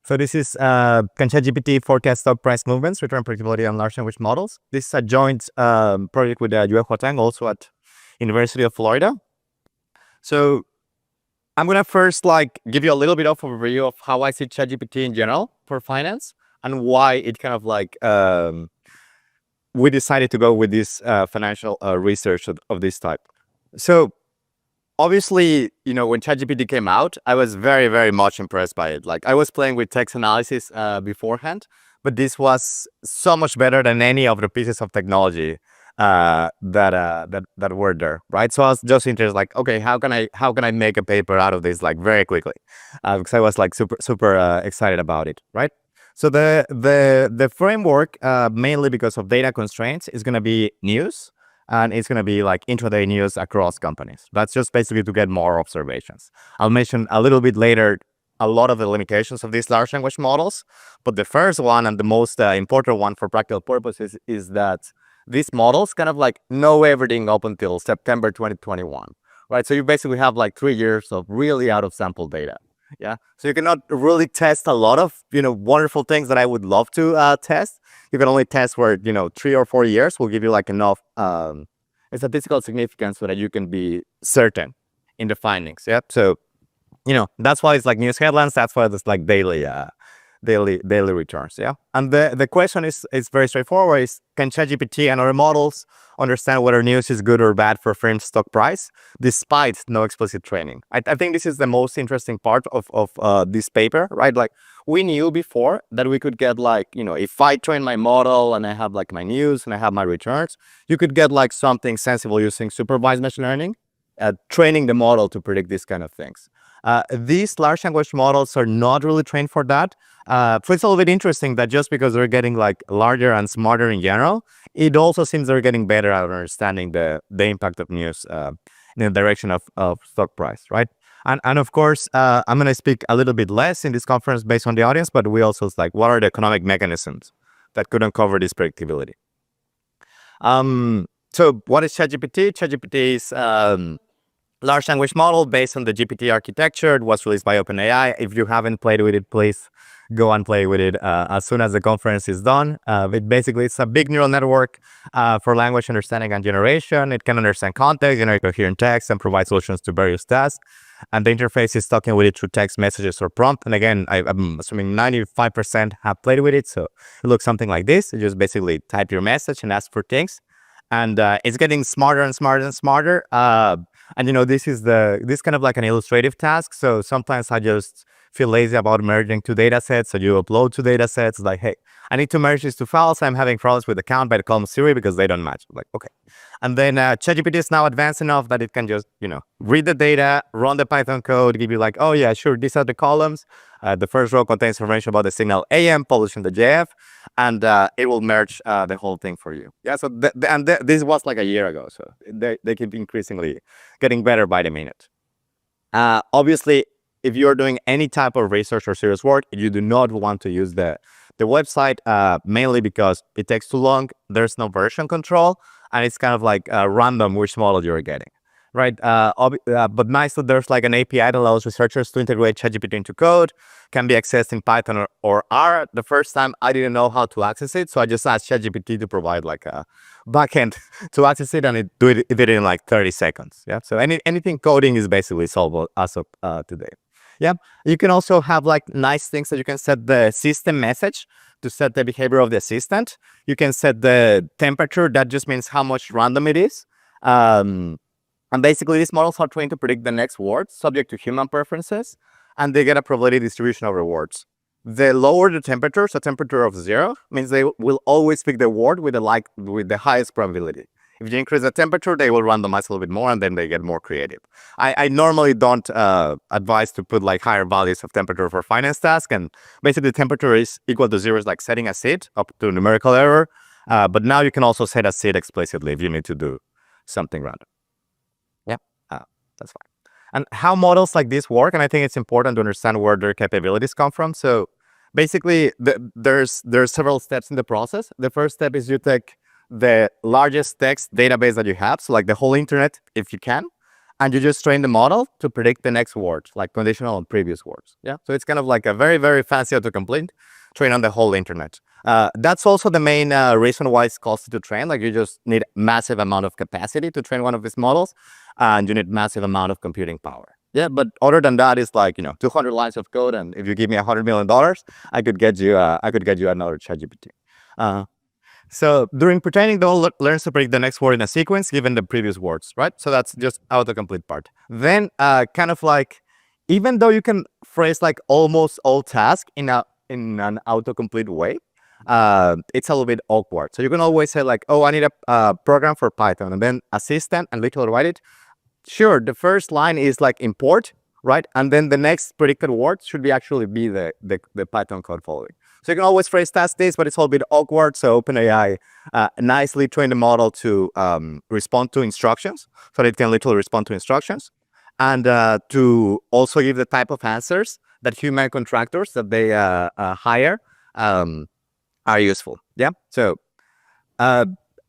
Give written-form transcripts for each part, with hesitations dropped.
So this is can ChatGPT forecast stock price movements, return predictability on large language models. This is a joint project with Wharton, also at University of Florida. So I'm gonna first give you a little bit of overview of how I see ChatGPT in general for finance and why it kind of we decided to go with this financial research of this type. So obviously, when ChatGPT came out, I was very, very much impressed by it. I was playing with text analysis beforehand, but this was so much better than any of the pieces of technology that were there, right? So I was just interested, okay, how can I make a paper out of this very quickly? Because I was super excited about it, right? So the framework, mainly because of data constraints, is going to be news. And it's going to be intraday news across companies. That's just basically to get more observations. I'll mention a little bit later a lot of the limitations of these large language models. But the first one and the most important one for practical purposes is that these models kind of know everything up until September 2021, right? So you basically have 3 years of really out of sample data. Yeah. So you cannot really test a lot of, wonderful things that I would love to test. You can only test where, 3 or 4 years will give you enough statistical significance so that you can be certain in the findings. Yeah. So, that's why it's news headlines. That's why it's daily returns. Yeah. And the question is very straightforward. Is can ChatGPT and other models understand whether news is good or bad for a firm's stock price despite no explicit training? I think this is the most interesting part of this paper, right? We knew before that we could get if I train my model and I have my news and I have my returns, you could get something sensible using supervised machine learning, training the model to predict these kind of things. These large language models are not really trained for that. So it's a little bit interesting that just because they're getting larger and smarter in general, it also seems they're getting better at understanding the impact of news in the direction of stock price, right? And of course, I'm going to speak a little bit less in this conference based on the audience, but we also what are the economic mechanisms that could uncover this predictability? So what is ChatGPT? ChatGPT is large language model based on the GPT architecture. It was released by OpenAI. If you haven't played with it, please go and play with it as soon as the conference is done. It's a big neural network for language understanding and generation. It can understand context, generate coherent text, and provide solutions to various tasks. And the interface is talking with it through text messages or prompt. And again, I'm assuming 95% have played with it. So it looks something like this. You just basically type your message and ask for things. And it's getting smarter and smarter and smarter. And this is kind of an illustrative task. So sometimes I just feel lazy about merging two data sets. So you upload two data sets, hey, I need to merge these two files. I'm having problems with the count by the column Siri because they don't match. Okay. And then ChatGPT is now advanced enough that it can just, read the data, run the Python code, give you oh yeah, sure, these are the columns. The first row contains information about the signal AM published in the JF, and it will merge the whole thing for you. Yeah, so this was a year ago, so they keep increasingly getting better by the minute. Obviously, if you're doing any type of research or serious work, you do not want to use the website, mainly because it takes too long, there's no version control, and it's kind of random which model you're getting. Right, but nice that there's an API that allows researchers to integrate ChatGPT into code, can be accessed in Python or R. The first time I didn't know how to access it, so I just asked ChatGPT to provide a backend to access it, and it did it in 30 seconds. Yeah, so anything coding is basically solvable as of today. Yeah, you can also have nice things that you can set the system message to set the behavior of the assistant. You can set the temperature. That just means how much random it is. And basically, these models are trained to predict the next word subject to human preferences, and they get a probability distribution of rewards. The lower the temperature, so temperature of 0, means they will always pick the word with the highest probability. If you increase the temperature, they will randomize a little bit more, and then they get more creative. I normally don't advise to put higher values of temperature for finance tasks, and basically temperature is equal to 0 is setting a seed up to numerical error. But now you can also set a seed explicitly if you need to do something random. That's fine. And how models like this work, and I think it's important to understand where their capabilities come from. So basically, there's several steps in the process. The first step is you take the largest text database that you have, so the whole internet, if you can, and you just train the model to predict the next word, like conditional on previous words. Yeah, so it's kind of like a very, very fancy autocomplete train on the whole internet. That's also the main reason why it's costly to train. Like you just need massive amount of capacity to train one of these models, and you need massive amount of computing power. Yeah, but other than that, it's like 200 lines of code, and if you give me $100 million, I could get you another ChatGPT. So during pre-training, the model learns to predict the next word in a sequence given the previous words, right? So that's just autocomplete part. Then kind of like, even though you can phrase like almost all tasks in an autocomplete way, it's a little bit awkward. So you can always say like, oh, I need a program for Python, and then assistant and literally write it. Sure, the first line is like import, right? And then the next predicted word should be actually be the Python code following. So you can always phrase task this, but it's all a bit awkward. So OpenAI nicely trained the model to respond to instructions, so that it can literally respond to instructions, and to also give the type of answers that human contractors that they hire are useful. Yeah. So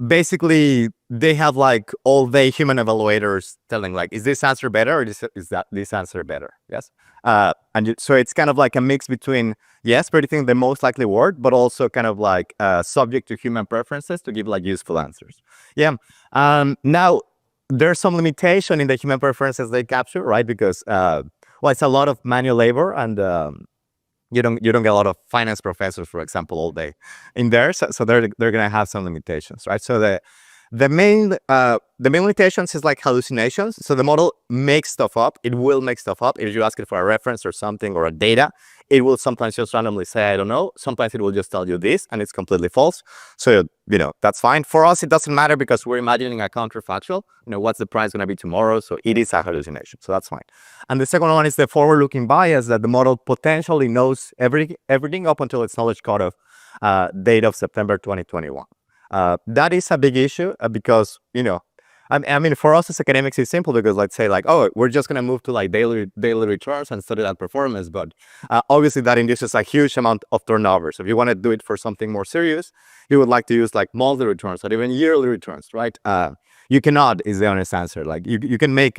basically, they have like all the human evaluators telling like, is this answer better or is this answer better? Yes. So it's kind of like a mix between, yes, predicting the most likely word, but also kind of like subject to human preferences to give like useful answers. Yeah. Now, there's some limitation in the human preferences they capture, right? Because, well, it's a lot of manual labor, and you don't get a lot of finance professors, for example, all day in there. So they're gonna have some limitations, right? So the main limitations is like hallucinations. So the model makes stuff up. It will make stuff up. If you ask it for a reference or something or a data, it will sometimes just randomly say, I don't know. Sometimes it will just tell you this, and it's completely false. So, that's fine. For us, it doesn't matter because we're imagining a counterfactual. What's the price going to be tomorrow? So it is a hallucination. So that's fine. And the second one is the forward-looking bias, that the model potentially knows everything up until its knowledge cutoff date of September 2021. That is a big issue because, I mean, for us as academics, it's simple because let's say like, oh, we're just going to move to like daily returns and study that performance. But obviously that induces a huge amount of turnover. So if you want to do it for something more serious, you would like to use like monthly returns or even yearly returns, right? You cannot is the honest answer. Like you can make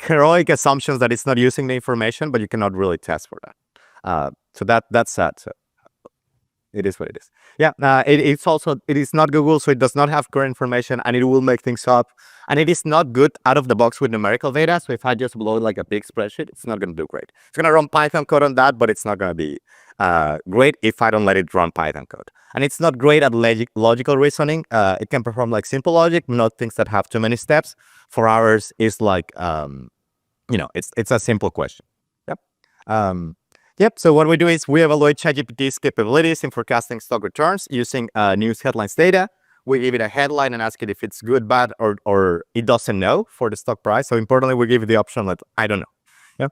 heroic assumptions that it's not using the information, but you cannot really test for that. So that's sad. So it is what it is. Yeah, it is not Google, so it does not have current information, and it will make things up. And it is not good out of the box with numerical data. So if I just load like a big spreadsheet, it's not going to do great. It's going to run Python code on that, but it's not going to be great if I don't let it run Python code. And it's not great at logical reasoning. It can perform like simple logic, not things that have too many steps. For ours, is like it's a simple question. Yep. Yep. So what we do is we evaluate ChatGPT's capabilities in forecasting stock returns using news headlines data. We give it a headline and ask it if it's good, bad, or it doesn't know for the stock price. So importantly, we give it the option that I don't know. Yeah.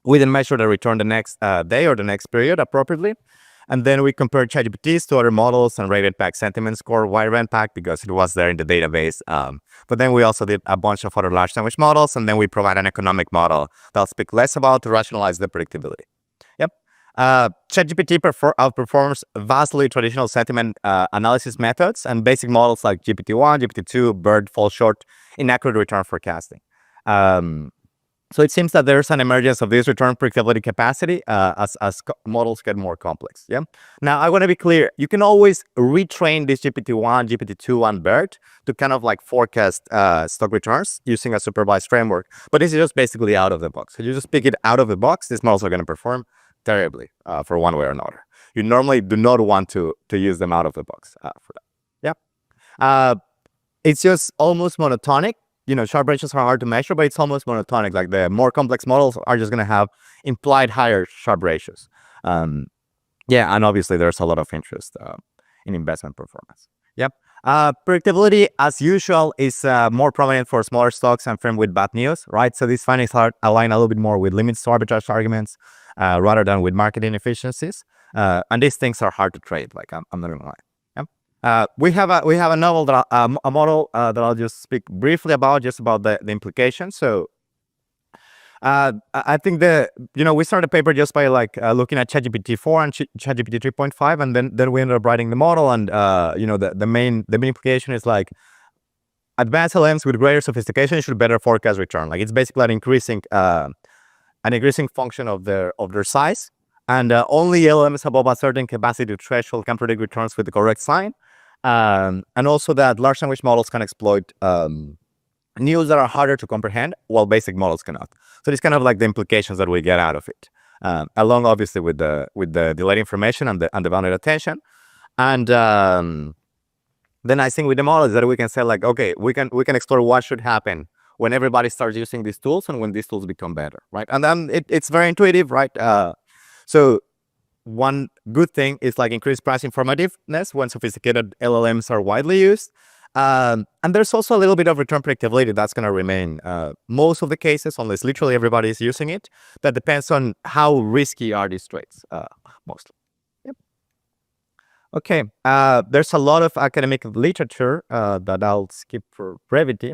We then measure the return the next day or the next period appropriately. And then we compare ChatGPTs to other models and rate it back sentiment score. Why rent back? Because it was there in the database. But then we also did a bunch of other large language models, and then we provide an economic model that I'll speak less about to rationalize the predictability. Yep. ChatGPT outperforms vastly traditional sentiment analysis methods, and basic models like GPT-1, GPT-2, BERT fall short in accurate return forecasting. So it seems that there's an emergence of this return predictability capacity as models get more complex. Yeah. Now I want to be clear. You can always retrain this GPT-1, GPT-2, and BERT to kind of like forecast stock returns using a supervised framework. But this is just basically out of the box. So you just pick it out of the box. These models are going to perform terribly for one way or another. You normally do not want to use them out of the box for that. Yeah. It's just almost monotonic. Sharp ratios are hard to measure, but it's almost monotonic. Like the more complex models are just going to have implied higher Sharp ratios. Yeah, and obviously there's a lot of interest in investment performance. Yep. Predictability, as usual, is more prominent for smaller stocks and firms with bad news, right? So these findings align a little bit more with limits to arbitrage arguments rather than with market inefficiencies. And these things are hard to trade. Like I'm not gonna lie. We have a model that I'll just speak briefly about, just about the implications. So I think we started the paper just by like looking at ChatGPT 4 and ChatGPT 3.5, and then we ended up writing the model. And the main implication is like advanced LLMs with greater sophistication should better forecast return. Like it's basically an increasing function of their size. And only LLMs above a certain capacity threshold can predict returns with the correct sign. And also that large language models can exploit news that are harder to comprehend, while basic models cannot. So it's kind of like the implications that we get out of it, along obviously with the delayed information and the bounded attention. And the nice thing with the model is that we can say like, okay, we can explore what should happen when everybody starts using these tools and when these tools become better, right? And then it's very intuitive, right? So one good thing is like increased price informativeness when sophisticated LLMs are widely used. And there's also a little bit of return predictability that's going to remain. Most of the cases, unless literally everybody is using it, that depends on how risky are these trades, mostly. Yep. Okay, there's a lot of academic literature that I'll skip for brevity.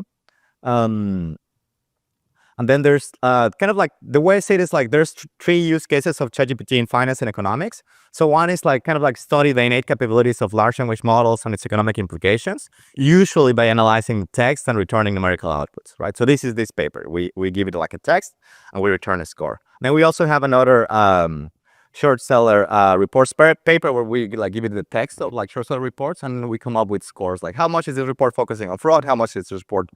And then there's kind of like, the way I say it is like, there's three use cases of ChatGPT in finance and economics. So one is like kind of like study the innate capabilities of large language models and its economic implications, usually by analyzing text and returning numerical outputs, right? So this is this paper. We give it like a text and we return a score. Then we also have another short seller reports paper where we like give it the text of like short seller reports, and we come up with scores like how much is this report focusing on fraud, how much is this report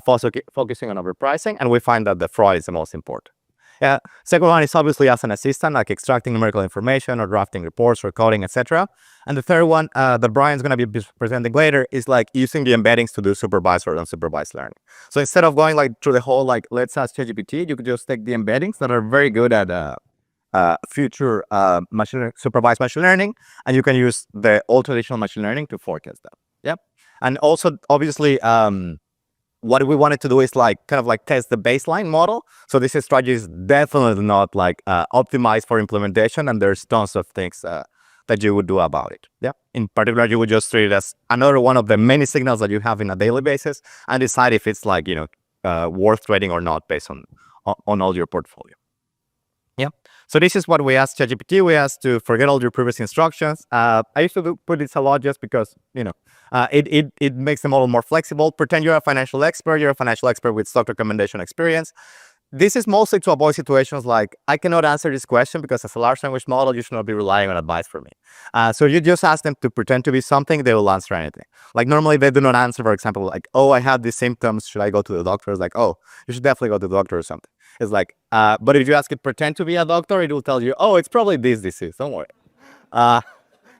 focusing on overpricing, and we find that the fraud is the most important. Yeah. Second one is obviously as an assistant, like extracting numerical information or drafting reports or coding, etc. And the third one that Brian's going to be presenting later is like using the embeddings to do supervised or unsupervised learning. So instead of going like through the whole like let's ask ChatGPT, you could just take the embeddings that are very good at future supervised machine learning, and you can use the old traditional machine learning to forecast that. Yep. And also obviously what we wanted to do is like kind of like test the baseline model. So this strategy is definitely not like optimized for implementation, and there's tons of things that you would do about it. Yeah. In particular, you would just treat it as another one of the many signals that you have in a daily basis and decide if it's like, worth trading or not based on all your portfolio. Yeah. So this is what we asked ChatGPT. We asked to forget all your previous instructions. I used to put this a lot just because, it makes the model more flexible. Pretend you're a financial expert. You're a financial expert with stock recommendation experience. This is mostly to avoid situations like, I cannot answer this question because as a large language model, you should not be relying on advice from me. So you just ask them to pretend to be something, they will answer anything. Like normally they do not answer, for example, like, oh, I have these symptoms. Should I go to the doctor? It's like, oh, you should definitely go to the doctor or something. It's like, but if you ask it, pretend to be a doctor, it will tell you, oh, it's probably this disease. Don't worry.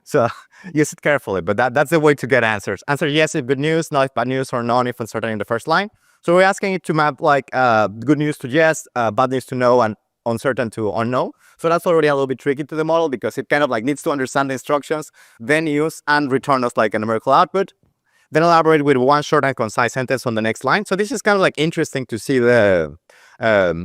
So use it carefully, but that's the way to get answers. Answer yes if good news, no if bad news, or none if uncertain in the first line. So we're asking it to map like good news to yes, bad news to no, and uncertain to unknown. So that's already a little bit tricky to the model because it kind of like needs to understand the instructions, then use and return us like a numerical output. Then elaborate with one short and concise sentence on the next line. So this is kind of like interesting to see the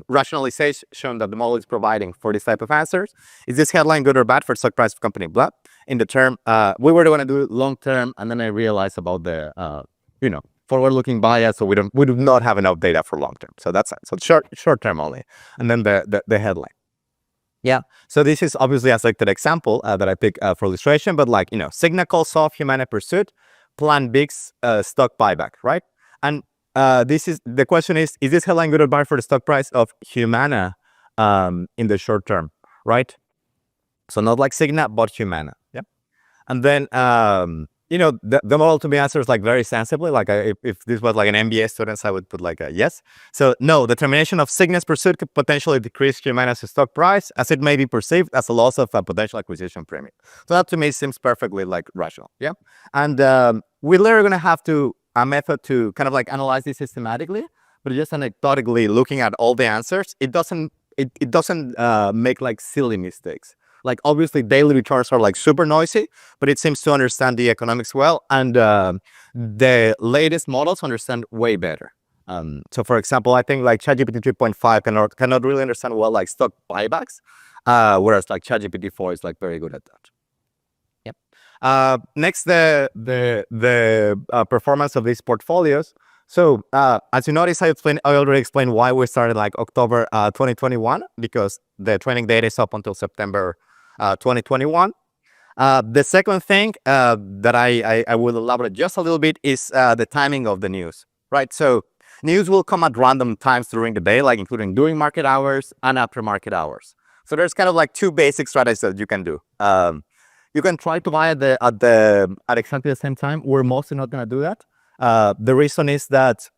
rationalization that the model is providing for this type of answers. Is this headline good or bad for stock price of company blah? In the term, we were going to do long term, and then I realized about the forward-looking bias, so we do not have enough data for long term. So that's it. So short term only, and then the headline. Yeah. So this is obviously a selected example that I picked for illustration, but like Cigna calls off Humana pursuit, plan Big's stock buyback, right? And the question is this headline good or bad for the stock price of Humana in the short term, right? So not like Cigna, but Humana. Yeah. And then the model to me answers like very sensibly. Like if this was like an MBA student, I would put like a yes. So no, the termination of Cigna's pursuit could potentially decrease Humana's stock price, as it may be perceived as a loss of a potential acquisition premium. So that to me seems perfectly like rational. Yeah. And we're literally going to have a method to kind of like analyze this systematically, but just anecdotally looking at all the answers, it doesn't make like silly mistakes. Like obviously daily returns are like super noisy, but it seems to understand the economics well, and the latest models understand way better. So for example, I think like ChatGPT 3.5 cannot really understand well like stock buybacks, whereas like ChatGPT 4 is like very good at that. Yep. Next, the performance of these portfolios. So as you notice, I already explained why we started like October 2021, because the training data is up until September 2021. The second thing that I will elaborate just a little bit is the timing of the news. right? So news will come at random times during the day, like including during market hours and after market hours. So there's kind of like two basic strategies that you can do. You can try to buy at exactly the same time. We're mostly not going to do that. The reason is that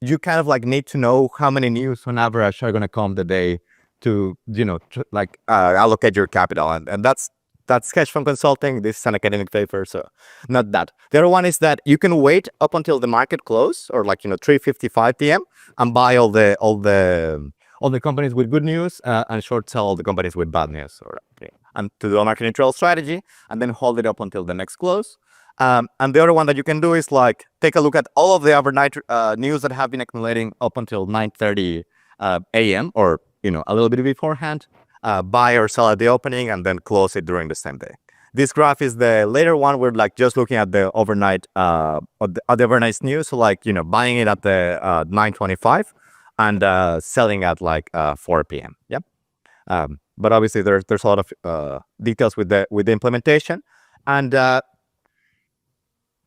you kind of like need to know how many news on average are going to come the day to, allocate your capital. And that's hedge fund consulting. This is an academic paper, so not that. The other one is that you can wait up until the market close, or 3:55 p.m. and buy all the companies with good news and short sell all the companies with bad news, and to do a market neutral strategy, and then hold it up until the next close. And the other one that you can do is take a look at all of the overnight news that have been accumulating up until 9:30 a.m. or a little bit beforehand. Buy or sell at the opening and then close it during the same day. This graph is the later one. We're just looking at the overnight the overnight news. So buying it at the 9:25 and selling at 4 p.m. Yep. But obviously there's a lot of details with the implementation, and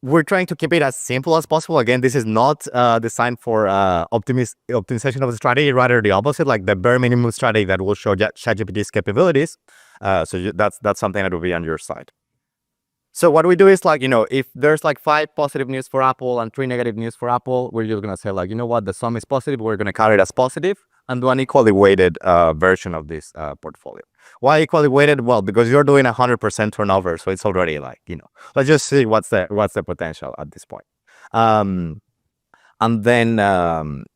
we're trying to keep it as simple as possible. Again, this is not designed for optimization of the strategy, rather the opposite, like the bare minimum strategy that will show ChatGPT's capabilities. So that's something that will be on your side. So what we do is if there's 5 positive news for Apple and 3 negative news for Apple, we're just going to say what, the sum is positive. We're going to count it as positive and do an equally weighted version of this portfolio. Why equally weighted? Well, because you're doing 100% turnover, so it's already let's just see what's the potential at this point. And then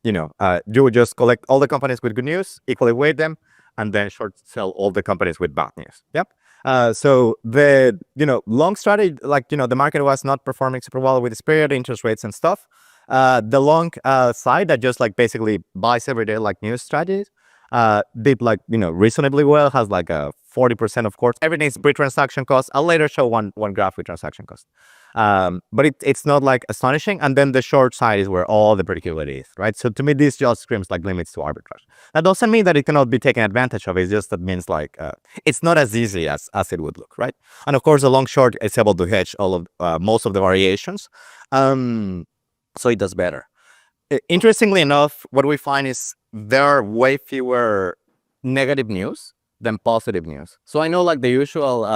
you would just collect all the companies with good news, equally weight them, and then short sell all the companies with bad news. Yep. So the long strategy, the market was not performing super well with this period, interest rates and stuff. The long side that just basically buys every day news strategies did reasonably well, has a 40%, of course. Everything is pre-transaction cost. I'll later show one graph with transaction cost. But it's not astonishing. And then the short side is where all the predictability is, right? So to me, this just screams limits to arbitrage. That doesn't mean that it cannot be taken advantage of. It's just that means it's not as easy as it would look, right? And of course, the long short is able to hedge all of most of the variations. So it does better. Interestingly enough, what we find is there are way fewer negative news than positive news. So I know the usual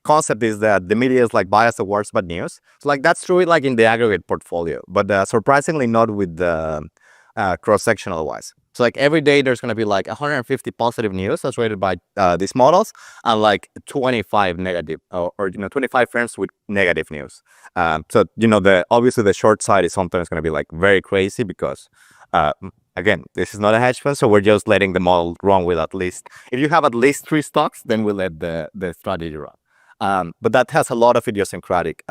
concept is that the media is biased towards bad news. So that's true in the aggregate portfolio, but surprisingly not with the cross-sectional wise. So every day there's going to be 150 positive news as rated by these models, and 25 negative or 25 firms with negative news. So obviously the short side is sometimes going to be very crazy because again, this is not a hedge fund, so we're just letting the model run with if you have at least 3 stocks, then we let the strategy run. But that has a lot of idiosyncratic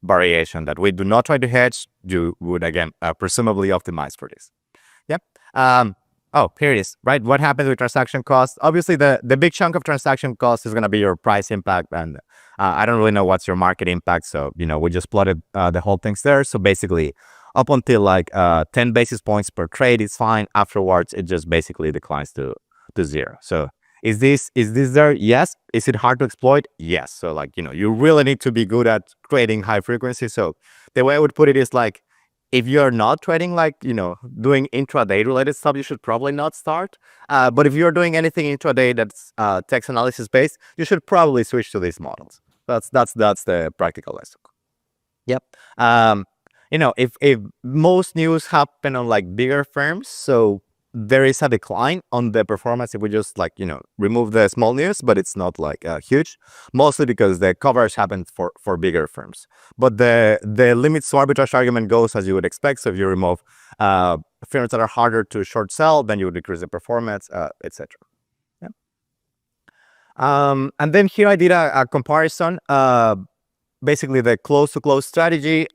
variation that we do not try to hedge. You would again presumably optimize for this. Yep. Here it is, right? What happens with transaction costs? Obviously, the big chunk of transaction costs is going to be your price impact, and I don't really know what's your market impact, so we just plotted the whole things there. So basically, up until 10 basis points per trade is fine. Afterwards, it just basically declines to 0. So is this there? Yes. Is it hard to exploit? Yes. So you really need to be good at trading high frequency. So the way I would put it is if you're not trading doing intraday related stuff, you should probably not start. But if you're doing anything intraday that's text analysis based, you should probably switch to these models. That's the practical lesson. Yep. If most news happen on bigger firms, so there is a decline on the performance if we just remove the small news, but it's not huge, mostly because the coverage happens for bigger firms. But the limits to arbitrage argument goes as you would expect. So if you remove firms that are harder to short sell, then you would decrease the performance, etc. Yeah. And then here I did a comparison, basically the close to close strategy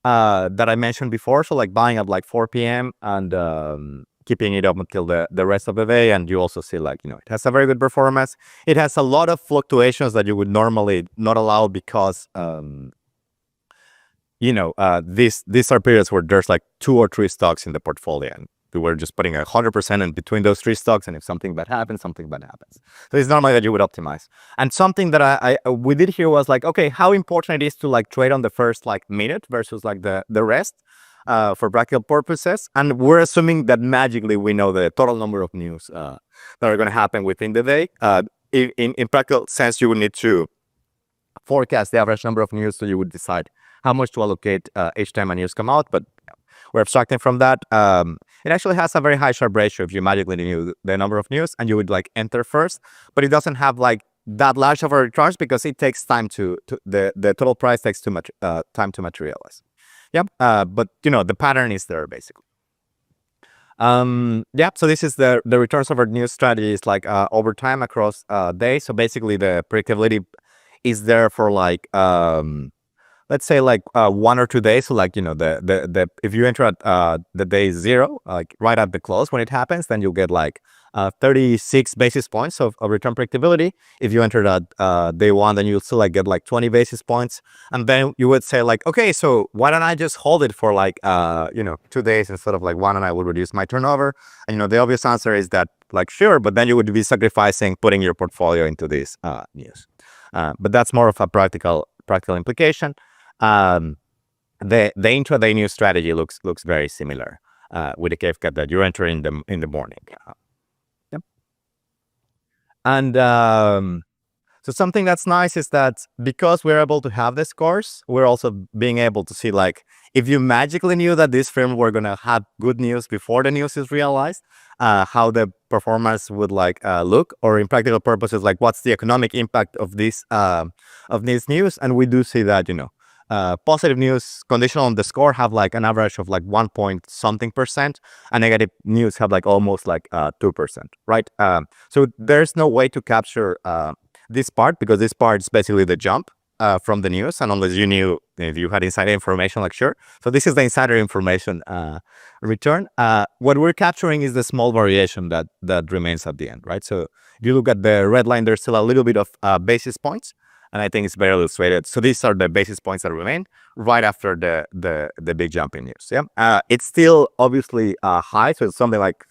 that I mentioned before. So buying at 4 p.m. and keeping it up until the rest of the day. And you also see it has a very good performance. It has a lot of fluctuations that you would normally not allow because these are periods where there's 2 or 3 stocks in the portfolio, and we were just putting 100% in between those 3 stocks, and if something bad happens, something bad happens. So it's normally that you would optimize. And something that we did here was okay, how important it is to trade on the first minute versus the rest. for practical purposes. And we're assuming that magically we know the total number of news that are going to happen within the day. In practical sense, you would need to forecast the average number of news, so you would decide how much to allocate each time a news come out. But we're abstracting from that. It actually has a very high Sharpe ratio if you magically knew the number of news and you would like enter first, but it doesn't have like that large of a returns because it takes time to the total price takes too much time to materialize. Yep. But the pattern is there basically. Yeah, so this is the returns of our news strategy is like over time across days. So basically the predictability is there for like let's say like 1 or 2 days. So like the if you enter at the day 0, like right at the close when it happens, then you'll get like 36 basis points of return predictability. If you enter at day 1, then you'll still like get like 20 basis points, and then you would say like, okay, so why don't I just hold it for like 2 days instead of like 1, and I will reduce my turnover. And the obvious answer is that like sure, but then you would be sacrificing putting your portfolio into this news. But that's more of a practical implication. The intraday news strategy looks very similar with the caveat that you enter in the morning. Yep. And so something that's nice is that because we're able to have the scores, we're also being able to see like if you magically knew that this firm were gonna have good news before the news is realized, how the performance would like look, or in practical purposes, like what's the economic impact of this news. And we do see that positive news conditional on the score have like an average of like 1 point something percent, and negative news have like almost like 2%, right? So there's no way to capture this part because this part is basically the jump from the news, and unless you knew if you had insider information, like sure. So this is the insider information return. What we're capturing is the small variation that remains at the end, right? So if you look at the red line, there's still a little bit of basis points. And I think it's very illustrated. So these are the basis points that remain right after the big jump in news. Yeah, it's still obviously high. So it's something like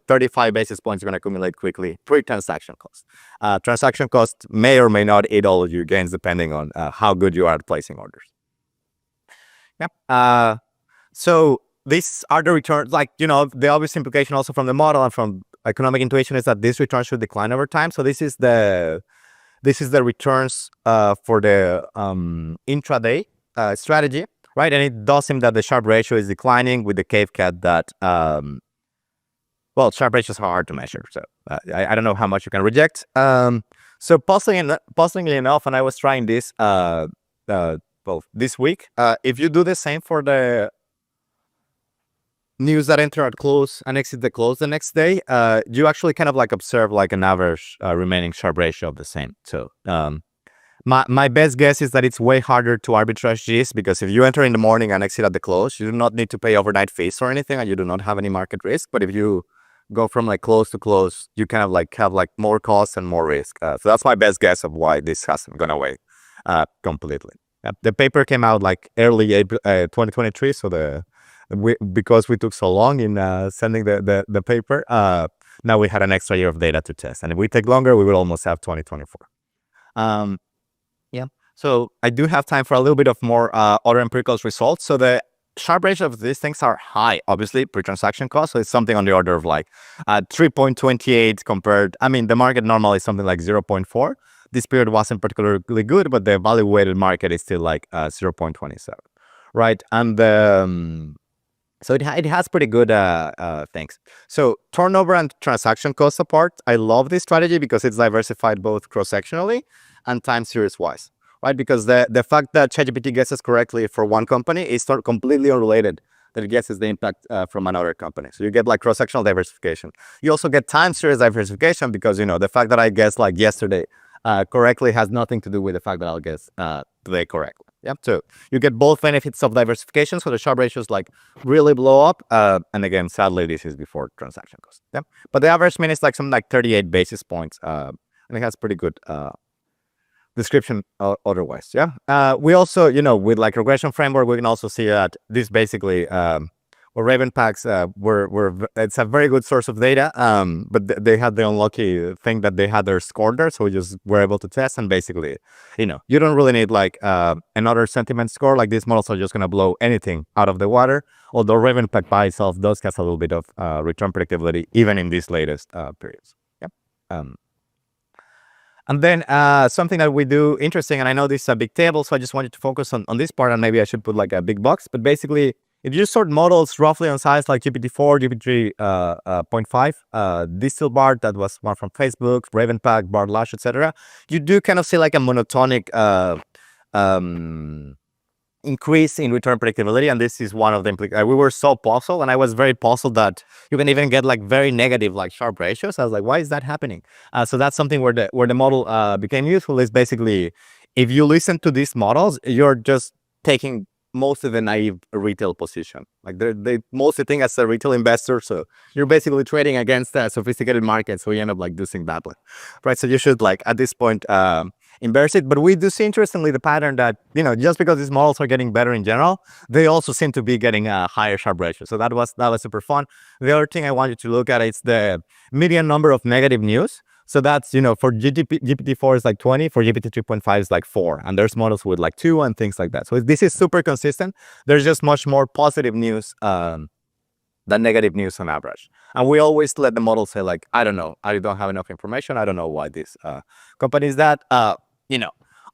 35 basis points are going to accumulate quickly pre-transaction cost. Transaction cost may or may not eat all of your gains depending on how good you are at placing orders. Yeah. So these are the returns. Like the obvious implication also from the model and from economic intuition is that this return should decline over time. So this is the returns for the intraday strategy, right? And it does seem that the Sharpe ratio is declining with the caveat that, Sharpe ratios are hard to measure. So I don't know how much you can reject. So puzzlingly enough, and I was trying this this week, if you do the same for the news that enter at close and exit the close the next day, you actually kind of like observe like an average remaining Sharpe ratio of the same. So my best guess is that it's way harder to arbitrage this, because if you enter in the morning and exit at the close, you do not need to pay overnight fees or anything, and you do not have any market risk. But if you go from like close to close, you kind of like have like more costs and more risk. So that's my best guess of why this hasn't gone away completely. The paper came out like early April 2023, so because we took so long in sending the paper, now we had an extra year of data to test. And if we take longer, we will almost have 2024. Yeah. So I do have time for a little bit of more other empirical results. So the Sharpe ratio of these things are high, obviously, per-transaction cost. So it's something on the order of like 3.28 compared, the market normally is something like 0.4. This period wasn't particularly good, but the value-weighted market is still like 0.27, right? And so it has pretty good things. So turnover and transaction cost apart, I love this strategy because it's diversified both cross-sectionally and time series-wise, right? Because the fact that ChatGPT guesses correctly for one company is completely unrelated that it guesses the impact from another company. So you get like cross-sectional diversification. You also get time series diversification because, the fact that I guessed like yesterday correctly has nothing to do with the fact that I'll guess today correctly. Yep. So you get both benefits of diversification. So the Sharpe ratios like really blow up. And again, sadly, this is before transaction cost. Yep. But the average mean is like something like 38 basis points. And it has pretty good description otherwise. Yeah. We also, with like regression framework, we can also see that this basically or Raven packs it's a very good source of data. But they had the unlucky thing that they had their score there, so we just were able to test. And basically, you don't really need like another sentiment score. Like these models are just gonna blow anything out of the water. Although Raven pack by itself does have a little bit of return predictability, even in these latest periods. Yep. And then something that we do interesting, and I know this is a big table, so I just wanted to focus on this part, and maybe I should put like a big box. But basically, if you sort models roughly on size like GPT-4, GPT-3.5, Distill Bard, that was one from Facebook, Ravenpack, Bard Lash, etc., you do kind of see like a monotonic increase in return predictability, and this is one of the implications. We were so puzzled, and I was very puzzled that you can even get like very negative like Sharpe ratios. I was like, why is that happening? So that's something where the model became useful. Is basically, if you listen to these models, you're just taking most of the naive retail position. Like they mostly think as a retail investor, so you're basically trading against a sophisticated market, so you end up like losing badly, right? So you should like at this point embarrass it. But we do see interestingly the pattern that, just because these models are getting better in general, they also seem to be getting a higher Sharpe ratio. So that was super fun. The other thing I want you to look at is the median number of negative news. So that's, for GPT-4 is like 20, for GPT-3.5 is like 4. And there's models with like 2 and things like that. So this is super consistent. There's just much more positive news than negative news on average. And we always let the model say like, I don't know, I don't have enough information. I don't know why this company is that.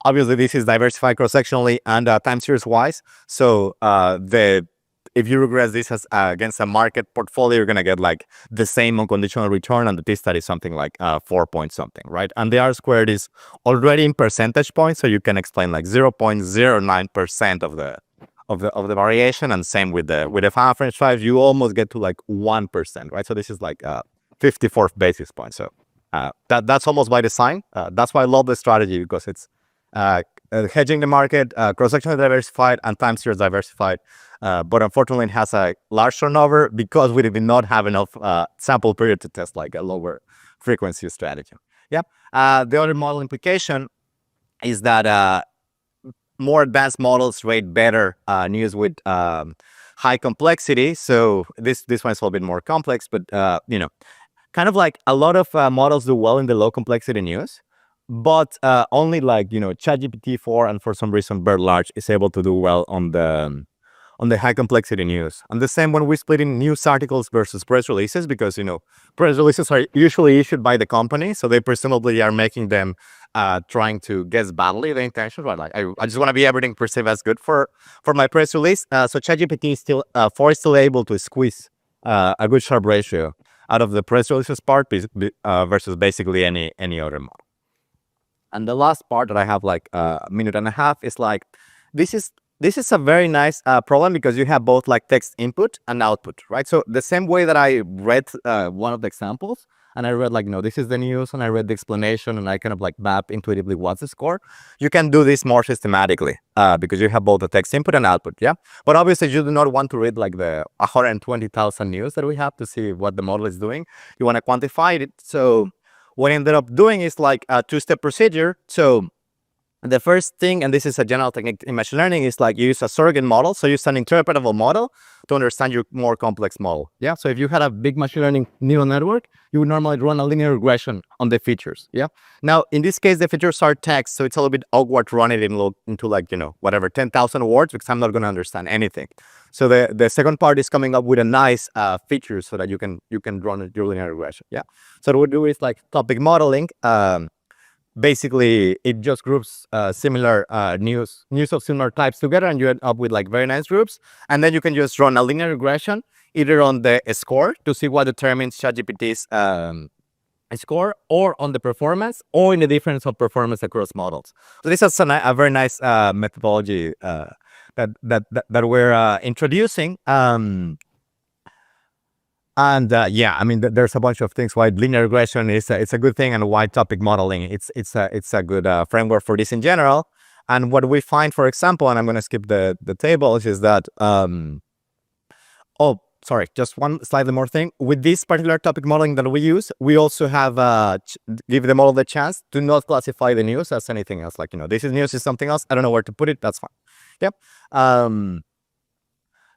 Obviously this is diversified cross-sectionally and time series wise. So if you regress this as against a market portfolio, you're gonna get like the same unconditional return, and the t-stat is something like 4 point something, right? And the R-squared is already in percentage points, so you can explain like 0.09% of the variation, and same with the French 5, you almost get to like 1%, right? So this is like 54 basis points. So that's almost by design. That's why I love this strategy, because it's hedging the market, cross-sectional diversified, and time series diversified. But unfortunately, it has a large turnover because we did not have enough sample period to test like a lower frequency strategy. Yep. The other model implication is that more advanced models rate better news with high complexity. So this one's a little bit more complex, but kind of like a lot of models do well in the low complexity news, but only like ChatGPT-4 and for some reason Bird Large is able to do well on the high complexity news. And the same when we split in news articles versus press releases, because press releases are usually issued by the company, so they presumably are making them trying to guess badly the intention, right? Like I just want to be everything perceived as good for my press release. So ChatGPT is still is still able to squeeze a good Sharpe ratio out of the press releases part versus basically any other model. And the last part that I have like a minute and a half is like, this is a very nice problem, because you have both like text input and output, right? So the same way that I read one of the examples, and I read like, this is the news, and I read the explanation, and I kind of like map intuitively what's the score. You can do this more systematically because you have both the text input and output, yeah? But obviously you do not want to read like the 120,000 news that we have to see what the model is doing. You want to quantify it. So what I ended up doing is like a two-step procedure. So the first thing, and this is a general technique in machine learning, is like you use a surrogate model. So you use an interpretable model to understand your more complex model. Yeah. So if you had a big machine learning neural network, you would normally run a linear regression on the features. Yeah. Now, in this case, the features are text. So it's a little bit awkward to run it into like, whatever, 10,000 words, because I'm not going to understand anything. So the second part is coming up with a nice feature so that you can run your linear regression. Yeah. So what we do is like topic modeling. Basically, it just groups similar news of similar types together, and you end up with like very nice groups. And then you can just run a linear regression either on the score to see what determines ChatGPT's score, or on the performance, or in the difference of performance across models. So this is a very nice methodology that we're introducing. And yeah, I mean, there's a bunch of things why linear regression is it's a good thing, and why topic modeling it's a good framework for this in general. And what we find, for example, and I'm going to skip the tables, is that sorry, just one slightly more thing. With this particular topic modeling that we use, we also have give the model the chance to not classify the news as anything else. Like, this is news, is something else. I don't know where to put it. That's fine. Yep.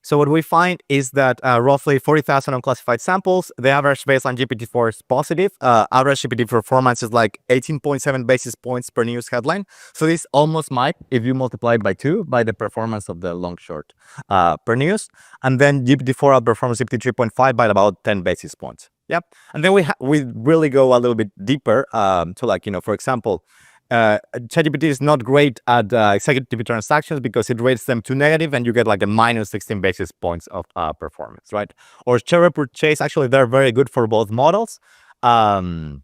So what we find is that roughly 40,000 unclassified samples, the average baseline GPT-4 is positive. Average GPT performance is like 18.7 basis points per news headline. So this almost might, if you multiply it by 2, by the performance of the long short per news. And then GPT-4 outperforms GPT-3.5 by about 10 basis points. Yep. And then we really go a little bit deeper to like, for example, ChatGPT is not great at executive transactions because it rates them to negative and you get like a minus 16 basis points of performance, right? Or share repurchase, actually, they're very good for both models. So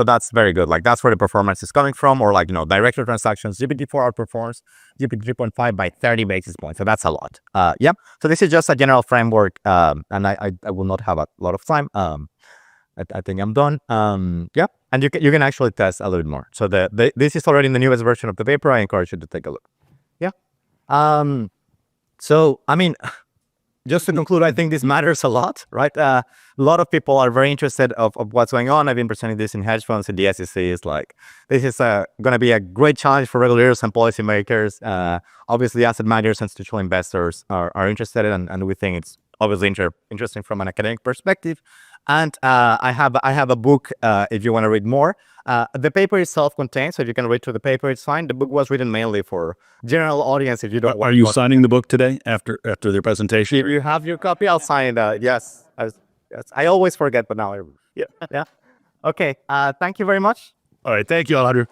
that's very good. Like that's where the performance is coming from. Or like, director transactions, GPT-4 outperforms GPT-3.5 by 30 basis points. So that's a lot. Yep. So this is just a general framework. And I will not have a lot of time. I think I'm done. Yeah, and you can actually test a little bit more. So this is already in the newest version of the paper. I encourage you to take a look. Yeah. So I mean, just to conclude, I think this matters a lot, right? A lot of people are very interested of what's going on. I've been presenting this in hedge funds, and the SEC is like, this is going to be a great challenge for regulators and policymakers. Obviously, asset managers and institutional investors are interested in, and we think it's obviously interesting from an academic perspective. And I have a book if you want to read more. The paper is self-contained, so if you can read through the paper, it's fine. The book was written mainly for general audience. If you don't, are you signing the book today after their presentation? If you have your copy, I'll sign it. Yes. I always forget, but now yeah. Okay. Thank you very much. All right. Thank you, Alejandro.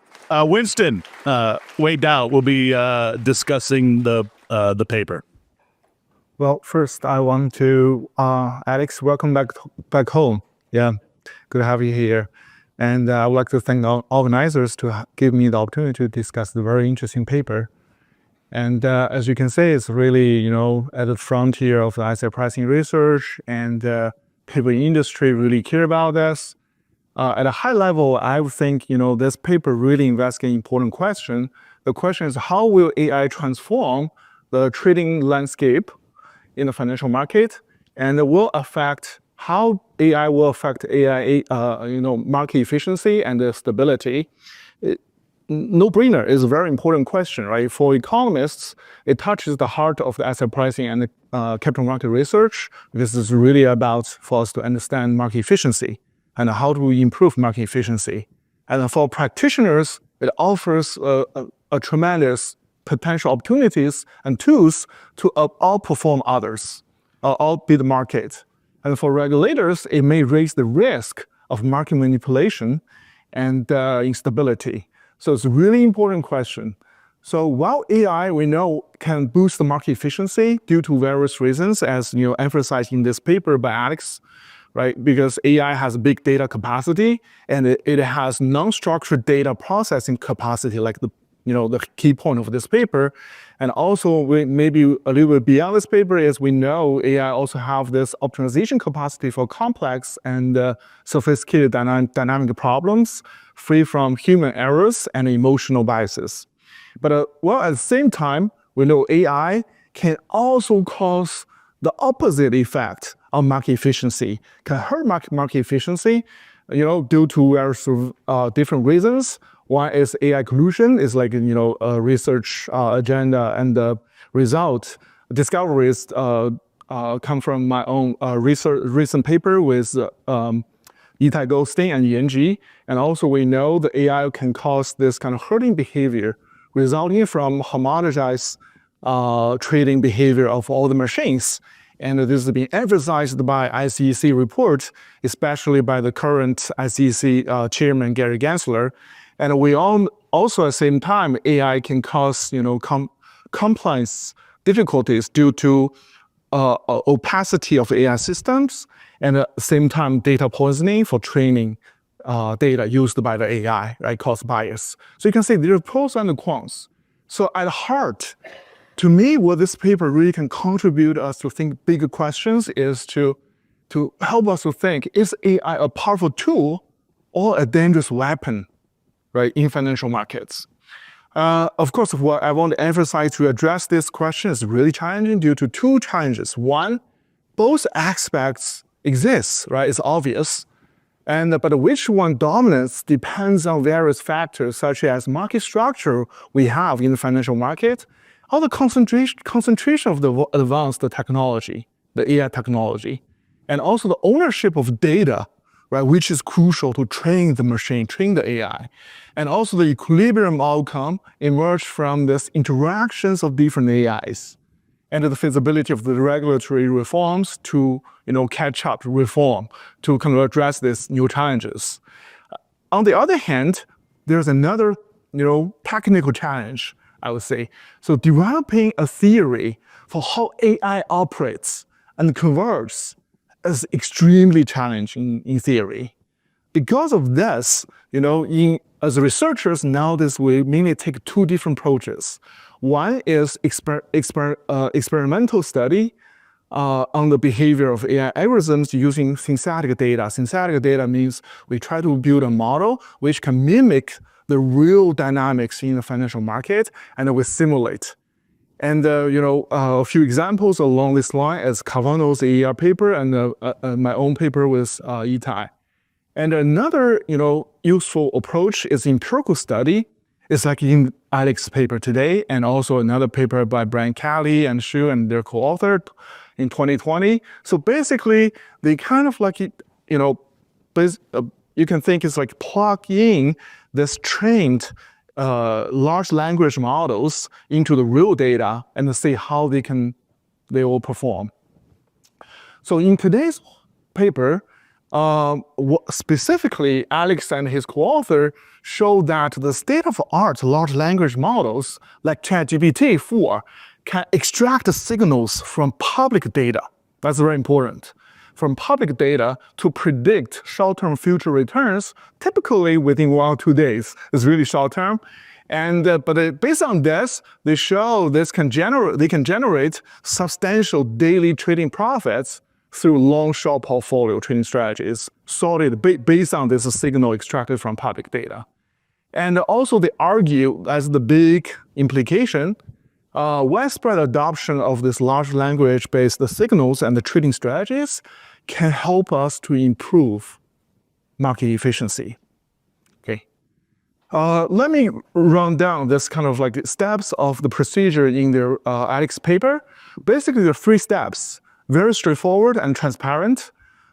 Winston Wei Dou will be discussing the paper. Well, first I want to, Alex, welcome back home. Yeah, good to have you here. And I would like to thank the organizers to give me the opportunity to discuss the very interesting paper. And as you can see, it's really, at the frontier of the asset pricing research, and people in industry really care about this. At a high level, I would think, this paper really investigates an important question. The question is, how will AI transform the trading landscape in the financial market, and it will affect how AI will affect AI, market efficiency and the stability. No-brainer is a very important question, right? For economists, it touches the heart of the asset pricing and the capital market research. This is really about for us to understand market efficiency and how do we improve market efficiency. And for practitioners, it offers a tremendous potential opportunities and tools to outperform others, outbid the market. And for regulators, it may raise the risk of market manipulation and instability. So it's a really important question. So while AI, we know, can boost the market efficiency due to various reasons, as emphasized in this paper by Alex, right? Because AI has big data capacity and it has non-structured data processing capacity, like the key point of this paper. And also maybe a little bit beyond this paper is we know AI also have this optimization capacity for complex and sophisticated dynamic problems free from human errors and emotional biases. But at the same time, we know AI can also cause the opposite effect on market efficiency, can hurt market efficiency, due to various different reasons. One is AI collusion, is like, a research agenda, and the result discoveries come from my own recent paper with Itai Goldstein and Yanji. And also we know the AI can cause this kind of herding behavior resulting from homogenized trading behavior of all the machines. And this is being emphasized by SEC report, especially by the current SEC chairman, Gary Gensler. And we all also at the same time, AI can cause, compliance difficulties due to opacity of AI systems, and at the same time, data poisoning for training data used by the AI, right, cause bias. So you can see there are pros and cons. So at heart, to me, what this paper really can contribute us to think bigger questions is to help us to think, is AI a powerful tool or a dangerous weapon, right, in financial markets? Of course, what I want to emphasize to address this question is really challenging due to two challenges. One, both aspects exist, right? It's obvious. But which one dominates depends on various factors, such as market structure we have in the financial market, all the concentration of the advanced technology, the AI technology, and also the ownership of data, right, which is crucial to train the machine, train the AI. And also the equilibrium outcome emerged from this interactions of different AIs and the feasibility of the regulatory reforms to, catch up, reform, to kind of address these new challenges. On the other hand, there's another, technical challenge, I would say. So developing a theory for how AI operates and converts is extremely challenging in theory. Because of this, as researchers nowadays, we mainly take two different approaches. One is experimental study on the behavior of AI algorithms using synthetic data. Synthetic data means we try to build a model which can mimic the real dynamics in the financial market, and we simulate. And a few examples along this line is Cavano's AER paper and my own paper with Itai. And another useful approach is empirical study. It's like in Alex's paper today, and also another paper by Brian Kelly and Xu and their co-author in 2020. So basically, they kind of like, you can think it's like plug in this trained large language models into the real data and see how they will perform. So in today's paper, specifically, Alex and his co-author show that the state-of-the-art large language models like ChatGPT 4 can extract signals from public data. That's very important. From public data to predict short-term future returns, typically within 1 or 2 days. It's really short-term. But based on this, they show they can generate substantial daily trading profits through long-short portfolio trading strategies, solid based on this signal extracted from public data. And also they argue as the big implication, widespread adoption of this large language-based signals and the trading strategies can help us to improve market efficiency. Okay. Let me run down this kind of like steps of the procedure in their Alex paper. Basically, there are 3 steps, very straightforward and transparent.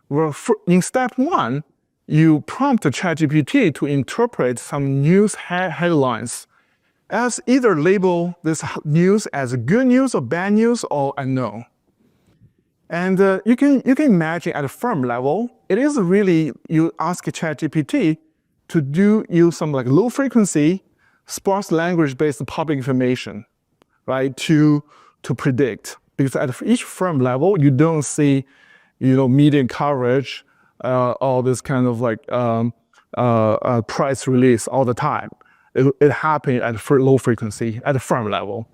Well, in step 1, you prompt the ChatGPT to interpret some news headlines as either label this news as good news or bad news or unknown. And you can imagine at a firm level, it is really, you ask ChatGPT to use some like low frequency, sparse language based public information, right, to predict. Because at each firm level, you don't see, media coverage, all this kind of like price release all the time. It happens at low frequency at the firm level.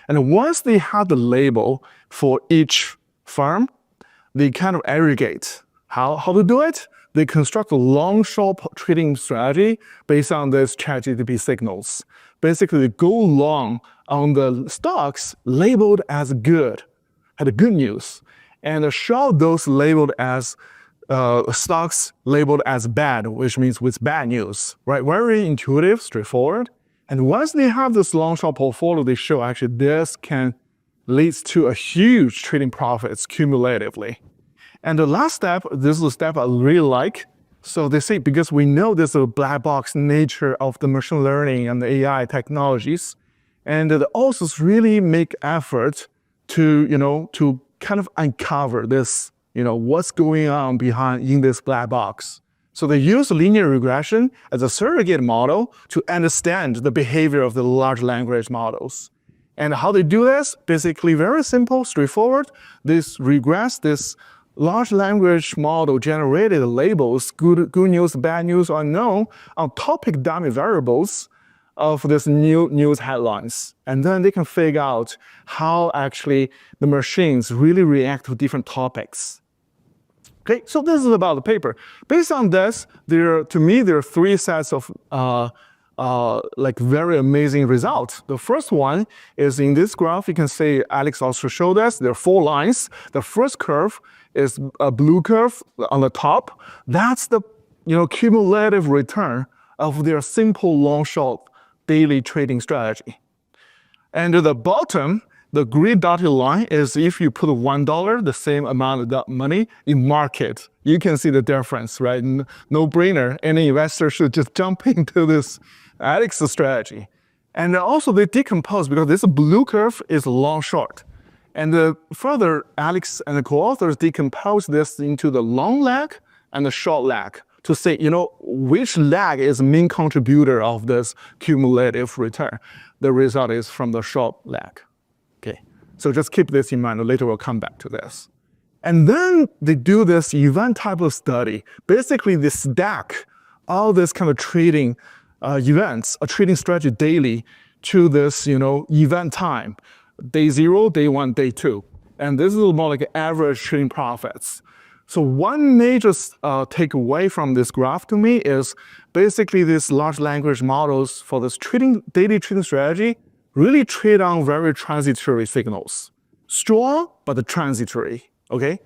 And once they have the label for each firm, they kind of aggregate. How to do it? They construct a long-short trading strategy based on these ChatGPT signals. Basically, they go long on the stocks labeled as good, had good news, and short those labeled as stocks labeled as bad, which means with bad news, right? Very intuitive, straightforward. And once they have this long-short portfolio, they show actually this can lead to a huge trading profits cumulatively. And the last step, this is a step I really like. So they say, because we know there's a black box nature of the machine learning and the AI technologies, and they also really make effort to kind of uncover this, what's going on behind in this black box. So they use linear regression as a surrogate model to understand the behavior of the large language models. And how they do this? Basically very simple, straightforward. This large language model generated labels, good news, bad news, unknown, on topic dummy variables of this new news headlines. And then they can figure out how actually the machines really react to different topics. Okay, so this is about the paper. Based on this, to me, there are 3 sets of like very amazing results. The first one is in this graph. You can see Alex also showed us there are 4 lines. The first curve is a blue curve on the top. That's the cumulative return of their simple long-short daily trading strategy. And at the bottom, the green dotted line is if you put $1, the same amount of that money in market. You can see the difference, right? No brainer. Any investor should just jump into this Alex strategy. And also they decompose because this blue curve is long short. And further, Alex and the co-authors decompose this into the long leg and the short leg to say, which leg is the main contributor of this cumulative return. The result is from the short leg. Okay, so just keep this in mind. Later we'll come back to this. And then they do this event type of study. Basically, they stack all this kind of trading events, a trading strategy daily to this, event time. Day 0, day 1, day 2. And this is more like average trading profits. So one major takeaway from this graph to me is basically these large language models for this daily trading strategy really trade on very transitory signals. Strong, but transitory, okay?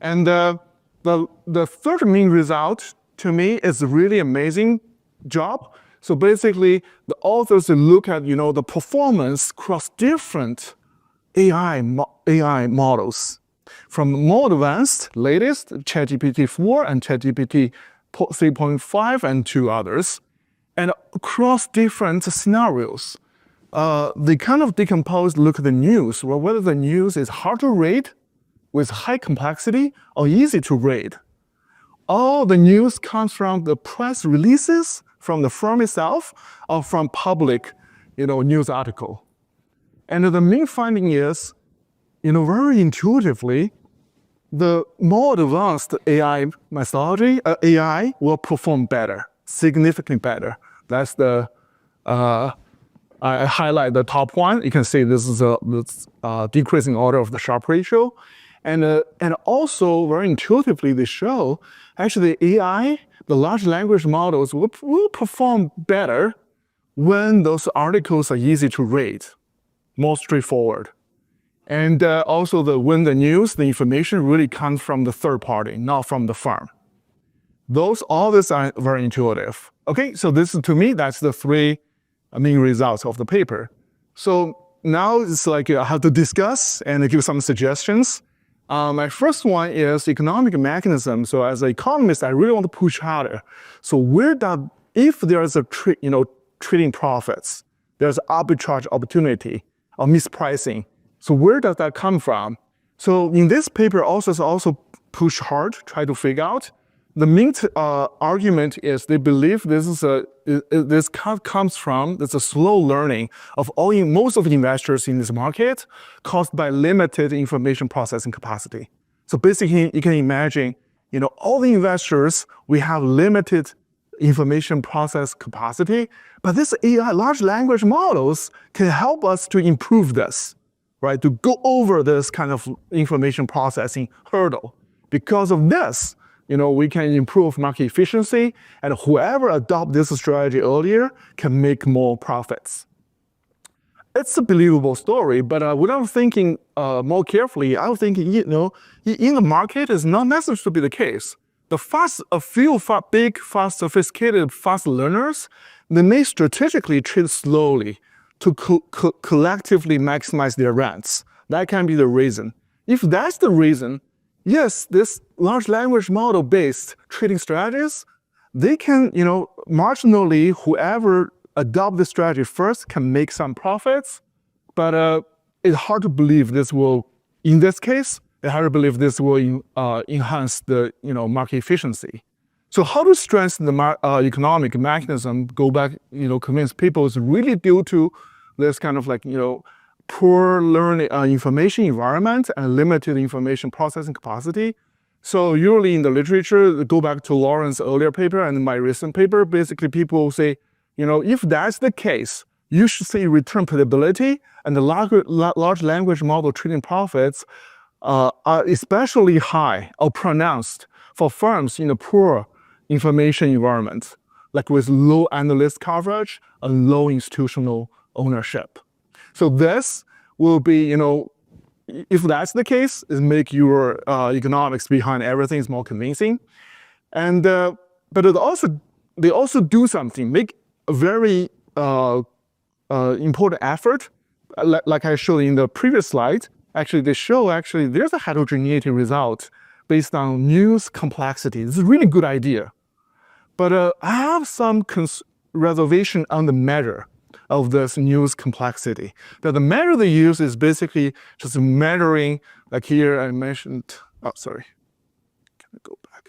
And the third main result to me is really amazing job. So basically, the authors look at, the performance across different AI models. From more advanced, latest, ChatGPT 4 and ChatGPT 3.5 and 2 others. And across different scenarios, they kind of decompose, look at the news, well, whether the news is hard to read, with high complexity, or easy to read. All the news comes from the press releases, from the firm itself, or from public, news article. And the main finding is, very intuitively, the more advanced AI methodology, AI will perform better, significantly better. That's the, I highlight the top one. You can see this is a decreasing order of the Sharpe ratio. And also, very intuitively, they show, actually, the AI, the large language models will perform better when those articles are easy to read, more straightforward. And also, when the news, the information really comes from the third party, not from the firm. All this are very intuitive. Okay, so to me, that's the three main results of the paper. So now it's like I have to discuss and give some suggestions. My first one is economic mechanism. So as an economist, I really want to push harder. So if there's trading profits, there's arbitrage opportunity or mispricing. So where does that come from? So in this paper, authors also push hard, try to figure out. The main argument is they believe this comes from a slow learning of most of the investors in this market caused by limited information processing capacity. So basically, you can imagine, all the investors, we have limited information process capacity, but this AI, large language models, can help us to improve this, right? To go over this kind of information processing hurdle. Because of this, we can improve market efficiency, and whoever adopt this strategy earlier can make more profits. It's a believable story, but when I'm thinking more carefully, I'm thinking, in the market, it's not necessary to be the case. A few big, fast, sophisticated, fast learners, they may strategically trade slowly to collectively maximize their rents. That can be the reason. If that's the reason, yes, this large language model-based trading strategies, they can, marginally, whoever adopt this strategy first can make some profits, but it's hard to believe this will, in this case, it's hard to believe this will enhance the, market efficiency. So how to strengthen the economic mechanism, go back, convince people is really due to this kind of poor learning information environment and limited information processing capacity. So usually in the literature, go back to Lauren's earlier paper and my recent paper, basically people say, if that's the case, you should see return predictability and the large language model trading profits are especially high or pronounced for firms in a poor information environment, like with low analyst coverage and low institutional ownership. So this will be, if that's the case, is make your economics behind everything is more convincing. And but they also do something, make a very important effort like I showed in the previous slide, actually they show there's a heterogeneity result based on news complexity. This is a really good idea. But I have some reservation on the measure of this news complexity. That the measure they use is basically just measuring, like here I mentioned, can I go back?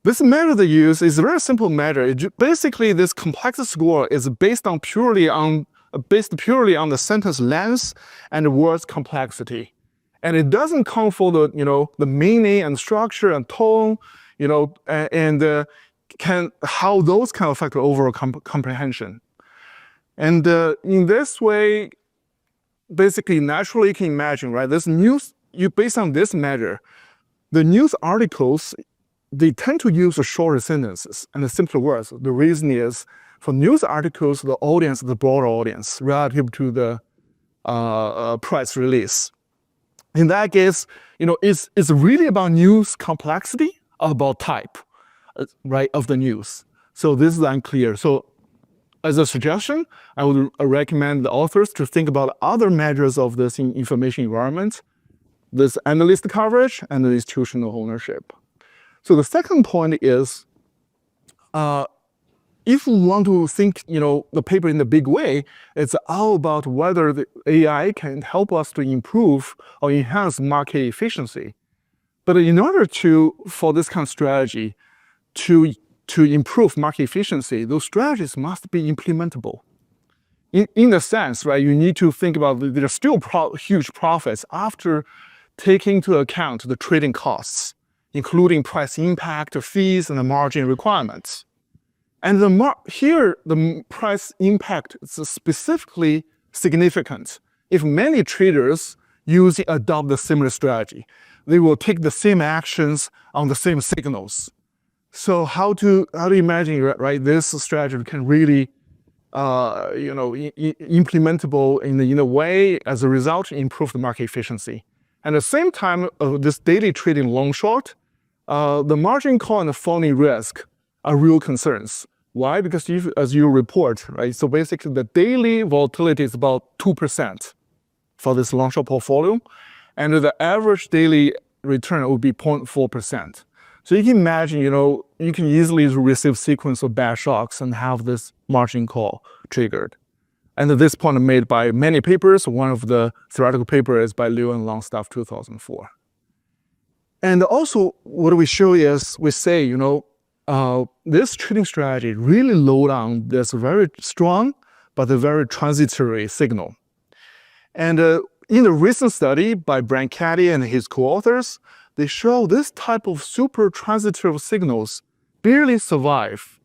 This measure they use is a very simple measure. Basically, this complexity score is based purely on the sentence length and the word's complexity. And it doesn't count for the meaning and structure and tone, and how those can affect the overall comprehension. And in this way, basically, naturally you can imagine, right? This news, based on this measure, the news articles, they tend to use shorter sentences and simpler words. The reason is, for news articles, the audience is the broader audience relative to the press release. In that case, it's really about news complexity or about type, right, of the news. So this is unclear. So as a suggestion, I would recommend the authors to think about other measures of this information environment, this analyst coverage, and the institutional ownership. So the second point is, if we want to think, the paper in a big way, it's all about whether the AI can help us to improve or enhance market efficiency. But in order for this kind of strategy to improve market efficiency, those strategies must be implementable. In the sense, right, you need to think about there's still huge profits after taking into account the trading costs, including price impact, fees, and the margin requirements. And here, the price impact is specifically significant. If many traders adopt the similar strategy, they will take the same actions on the same signals. So how to imagine, right? This strategy can really, implementable in a way, as a result, improve the market efficiency. And at the same time, this daily trading long short, the margin call and the falling risk are real concerns. Why? Because as you report, right? So basically, the daily volatility is about 2% for this long short portfolio, and the average daily return would be 0.4%. So you can imagine, you can easily receive sequence of bad shocks and have this margin call triggered. And this point made by many papers. One of the theoretical papers is by Liu and Longstaff, 2004. And also, what we show is, we say, this trading strategy really low down this very strong but a very transitory signal. And in a recent study by Brancati and his co-authors, they show this type of super transitory signals barely survive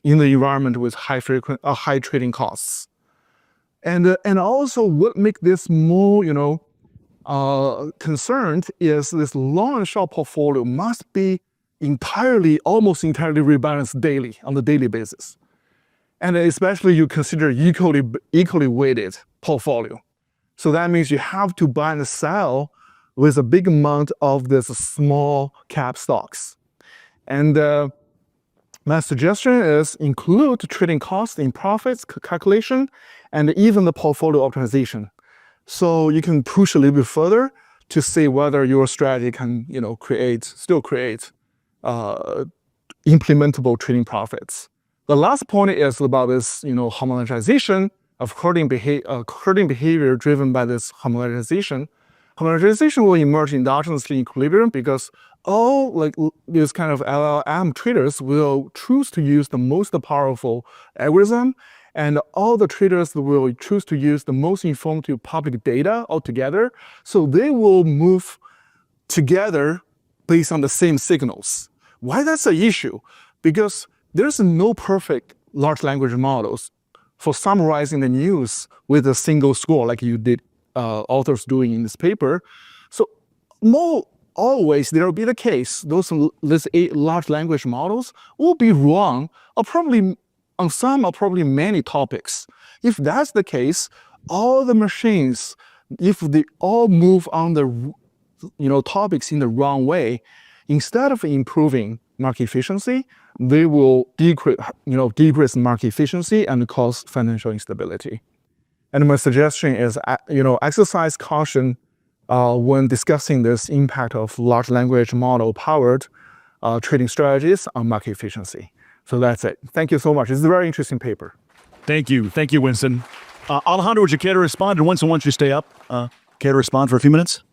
in the environment with high trading costs. And also what makes this more concerned is this long and short portfolio must be almost entirely rebalanced daily, on the daily basis. And especially you consider equally weighted portfolio. So that means you have to buy and sell with a big amount of this small cap stocks. And my suggestion is include trading costs in profits calculation and even the portfolio optimization. So you can push a little bit further to see whether your strategy can still create implementable trading profits. The last point is about this homogenization of herding behavior driven by this homogenization. Homogenization will emerge endogenously in equilibrium because all these kind of LLM traders will choose to use the most powerful algorithm, and all the traders will choose to use the most informative public data altogether. So they will move together based on the same signals. Why that's an issue? Because there's no perfect large language models for summarizing the news with a single score like you did authors doing in this paper. So more always there will be the case, these large language models will be wrong or probably on some or probably many topics. If that's the case, all the machines, if they all move on the topics in the wrong way, instead of improving market efficiency, they will decrease market efficiency and cause financial instability. And my suggestion is, exercise caution when discussing this impact of large language model powered trading strategies on market efficiency. So that's it. Thank you so much. It's a very interesting paper. Thank you. Thank you, Winston. Alejandro, would you care to respond? And Winston, why don't you stay up? Care to respond for a few minutes?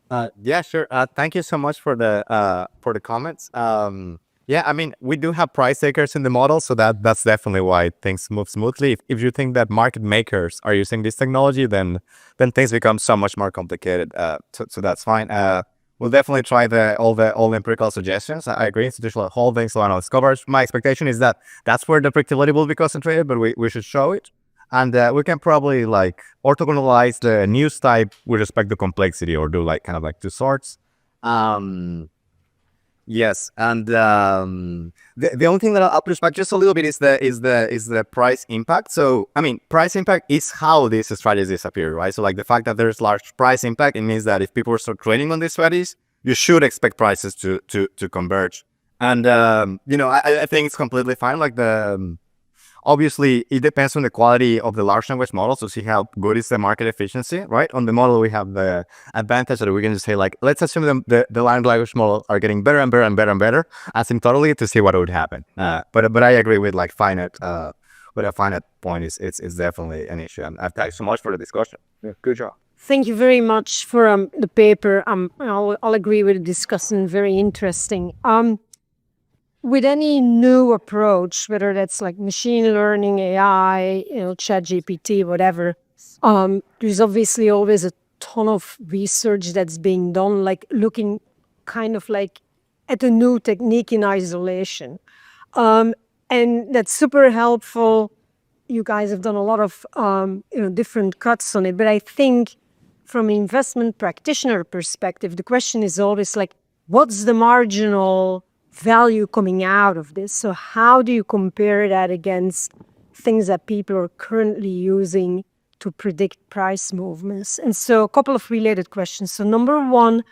Yeah, sure. Thank you so much for the comments. Yeah, I mean, we do have price takers in the model, so that's definitely why things move smoothly. If you think that market makers are using this technology, then things become so much more complicated. So that's fine. We'll definitely try all the empirical suggestions. I agree, institutional holdings, low analyst coverage. My expectation is that that's where the predictability will be concentrated, but we should show it. And we can probably like orthogonalize the news type with respect to complexity, or do like kind of like two sorts. Yes, and the only thing that I'll push back just a little bit is the price impact. So I mean, price impact is how these strategies appear, right? So like the fact that there's large price impact, it means that if people start trading on these strategies, you should expect prices to converge. And I think it's completely fine. Like obviously, it depends on the quality of the large language model to see how good is the market efficiency, right? On the model, we have the advantage that we can just say, like, let's assume the large language model are getting better and better and better and better, asymptotically, to see what would happen. But I agree with like finite. But a finite point is definitely an issue. And thanks so much for the discussion. Yeah, good job. Thank you very much for the paper. I'll agree with the discussion. Very interesting. With any new approach, whether that's like machine learning, AI, ChatGPT, whatever, there's obviously always a ton of research that's being done, like looking kind of like at a new technique in isolation. And that's super helpful. You guys have done a lot of different cuts on it. But I think from an investment practitioner perspective, the question is always like, what's the marginal value coming out of this? So how do you compare that against things that people are currently using to predict price movements? And so a couple of related questions. So number one,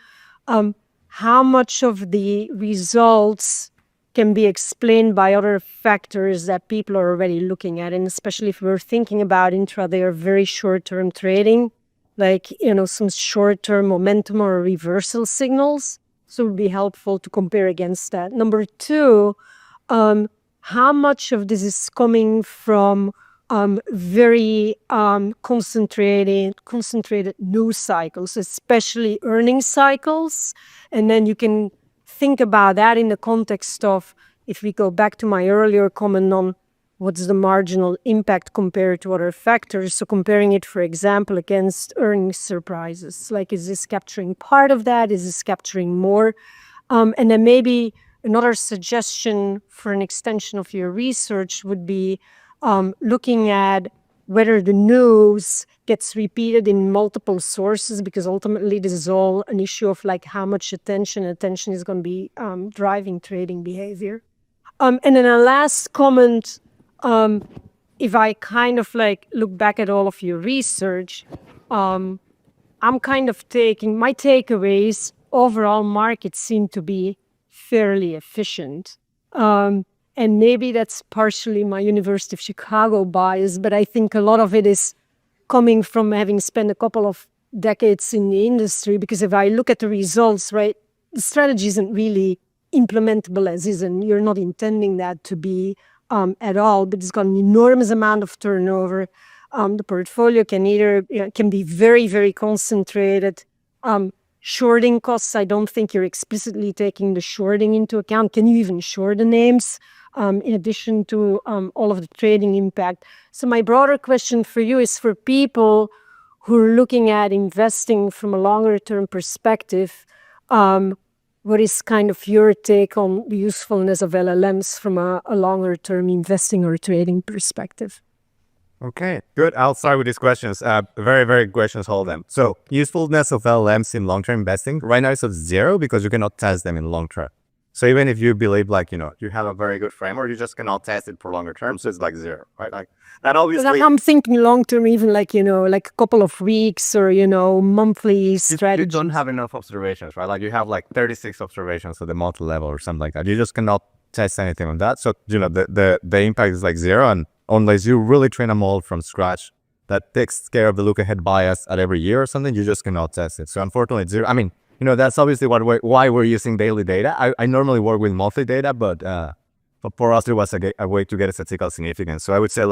how much of the results can be explained by other factors that people are already looking at? And especially if we're thinking about intraday or very short-term trading, like, some short-term momentum or reversal signals. So it would be helpful to compare against that. Number two, how much of this is coming from very concentrated news cycles, especially earnings cycles? And then you can think about that in the context of, if we go back to my earlier comment on what's the marginal impact compared to other factors. So comparing it, for example, against earnings surprises. Like, is this capturing part of that? Is this capturing more? And then maybe another suggestion for an extension of your research would be looking at whether the news gets repeated in multiple sources, because ultimately this is all an issue of like how much attention is going to be driving trading behavior. And then a last comment, if I kind of like look back at all of your research, I'm kind of my takeaways, overall markets seem to be fairly efficient. And maybe that's partially my University of Chicago bias, but I think a lot of it is coming from having spent a couple of decades in the industry, because if I look at the results, right, the strategy isn't really implementable as is, and you're not intending that to be at all, but it's got an enormous amount of turnover. The portfolio can be very, very concentrated. Shorting costs, I don't think you're explicitly taking the shorting into account. Can you even short the names in addition to all of the trading impact? So my broader question for you is, for people who are looking at investing from a longer term perspective, what is kind of your take on the usefulness of LLMs from a longer term investing or trading perspective? Okay, good. I'll start with these questions. Very, very good questions, all of them. So usefulness of LLMs in long-term investing, right now it's at 0 because you cannot test them in the long term. So even if you believe you have a very good framework, you just cannot test it for longer term. So it's like 0, right? Like that obviously. I'm thinking long term, even like a couple of weeks or, monthly strategy. You don't have enough observations, right? Like you have like 36 observations at the monthly level or something like that. You just cannot test anything on that. So, the impact is like 0. And unless you really train a model from scratch that takes care of the look ahead bias at every year or something, you just cannot test it. So unfortunately, it's zero. I mean, that's obviously why we're using daily data. I normally work with monthly data, but for us, it was a way to get a statistical significance. So I would say,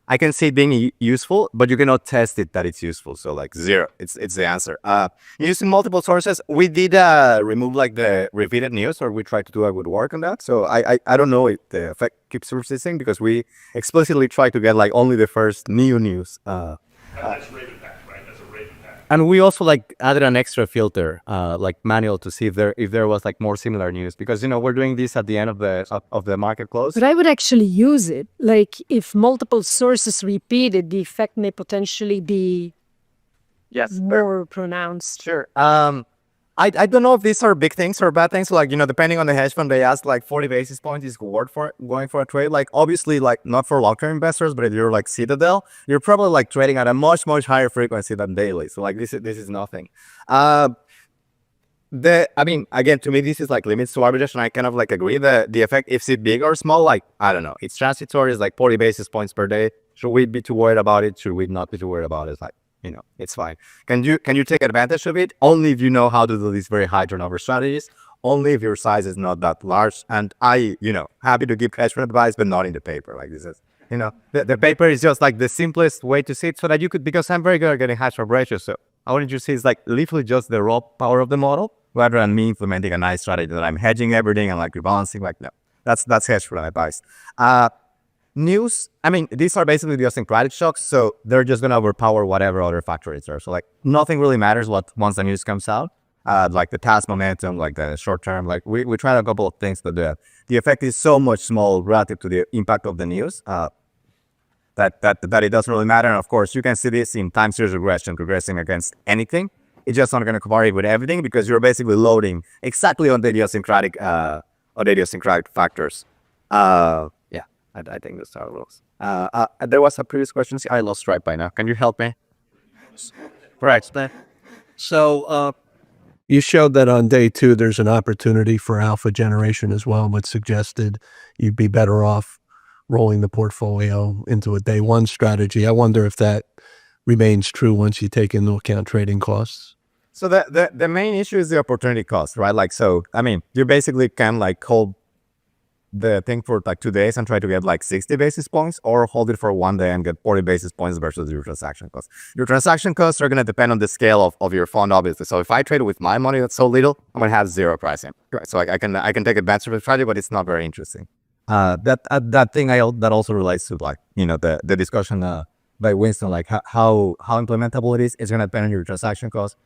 I can see it being useful, but you cannot test it that it's useful. So zero, it's the answer. Using multiple sources, we did remove the repeated news, or we tried to do a good work on that. So I don't know if the effect keeps persisting, because we explicitly try to get only the first new news. That's Raven Pack, right? That's a Raven Pack. And we also added an extra filter, manual, to see if there was more similar news, because we're doing this at the end of the market close. But I would actually use it. If multiple sources repeated, the effect may potentially be more pronounced. Sure. I don't know if these are big things or bad things. Depending on the hedge fund, they ask 40 basis points is worth for going for a trade. Obviously, not for long-term investors, but if you're Citadel, you're probably trading at a much, much higher frequency than daily. So this is nothing. Again, to me, this is limits to arbitrage, and I kind of agree that the effect, if it's big or small, I don't know. It's transitory. It's 40 basis points per day. Should we be too worried about it? Should we not be too worried about it? It's fine. Can you take advantage of it? Only if you know how to do these very high turnover strategies. Only if your size is not that large. And happy to give hedge fund advice, but not in the paper. This is, the paper is just the simplest way to see it, so that you could, because I'm very good at getting hedge fund ratios. So I wanted you to see it's literally just the raw power of the model, rather than me implementing a nice strategy that I'm hedging everything and rebalancing. No, that's hedge fund advice. News, these are basically idiosyncratic shocks, so they're just going to overpower whatever other factor is there. So nothing really matters once the news comes out, the task momentum, the short term. We tried a couple of things, but the effect is so much small relative to the impact of the news that it doesn't really matter. And of course, you can see this in time series regression, progressing against anything. It's just not going to vary with everything, because you're basically loading exactly on the idiosyncratic factors. I think that's how it looks. There was a previous question. I lost track by now. Can you help me? Right. So you showed that on day 2, there's an opportunity for alpha generation as well, but suggested you'd be better off rolling the portfolio into a day 1 strategy. I wonder if that remains true once you take into account trading costs. So the main issue is the opportunity cost, right? You basically can hold the thing for 2 days and try to get 60 basis points, or hold it for 1 day and get 40 basis points versus your transaction costs. Your transaction costs are going to depend on the scale of your fund, obviously. So if I trade with my money that's so little, I'm going to have zero pricing. Right? So I can take advantage of the strategy, but it's not very interesting. That thing that also relates to the discussion by Winston, how implementable it is. It's going to depend on your transaction costs.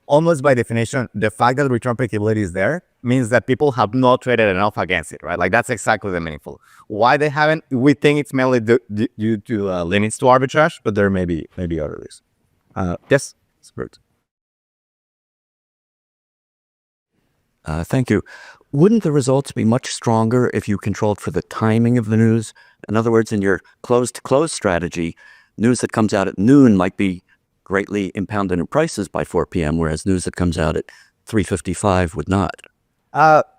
Almost by definition, the fact that return predictability is there means that people have not traded enough against it, right? That's exactly the meaningful. Why they haven't? We think it's mainly due to limits to arbitrage, but there may be other reasons. Yes, Spurt. Thank you. Wouldn't the results be much stronger if you controlled for the timing of the news? In other words, in your close-to-close strategy, news that comes out at noon might be greatly impounded in prices by 4 p.m., whereas news that comes out at 3:55 would not.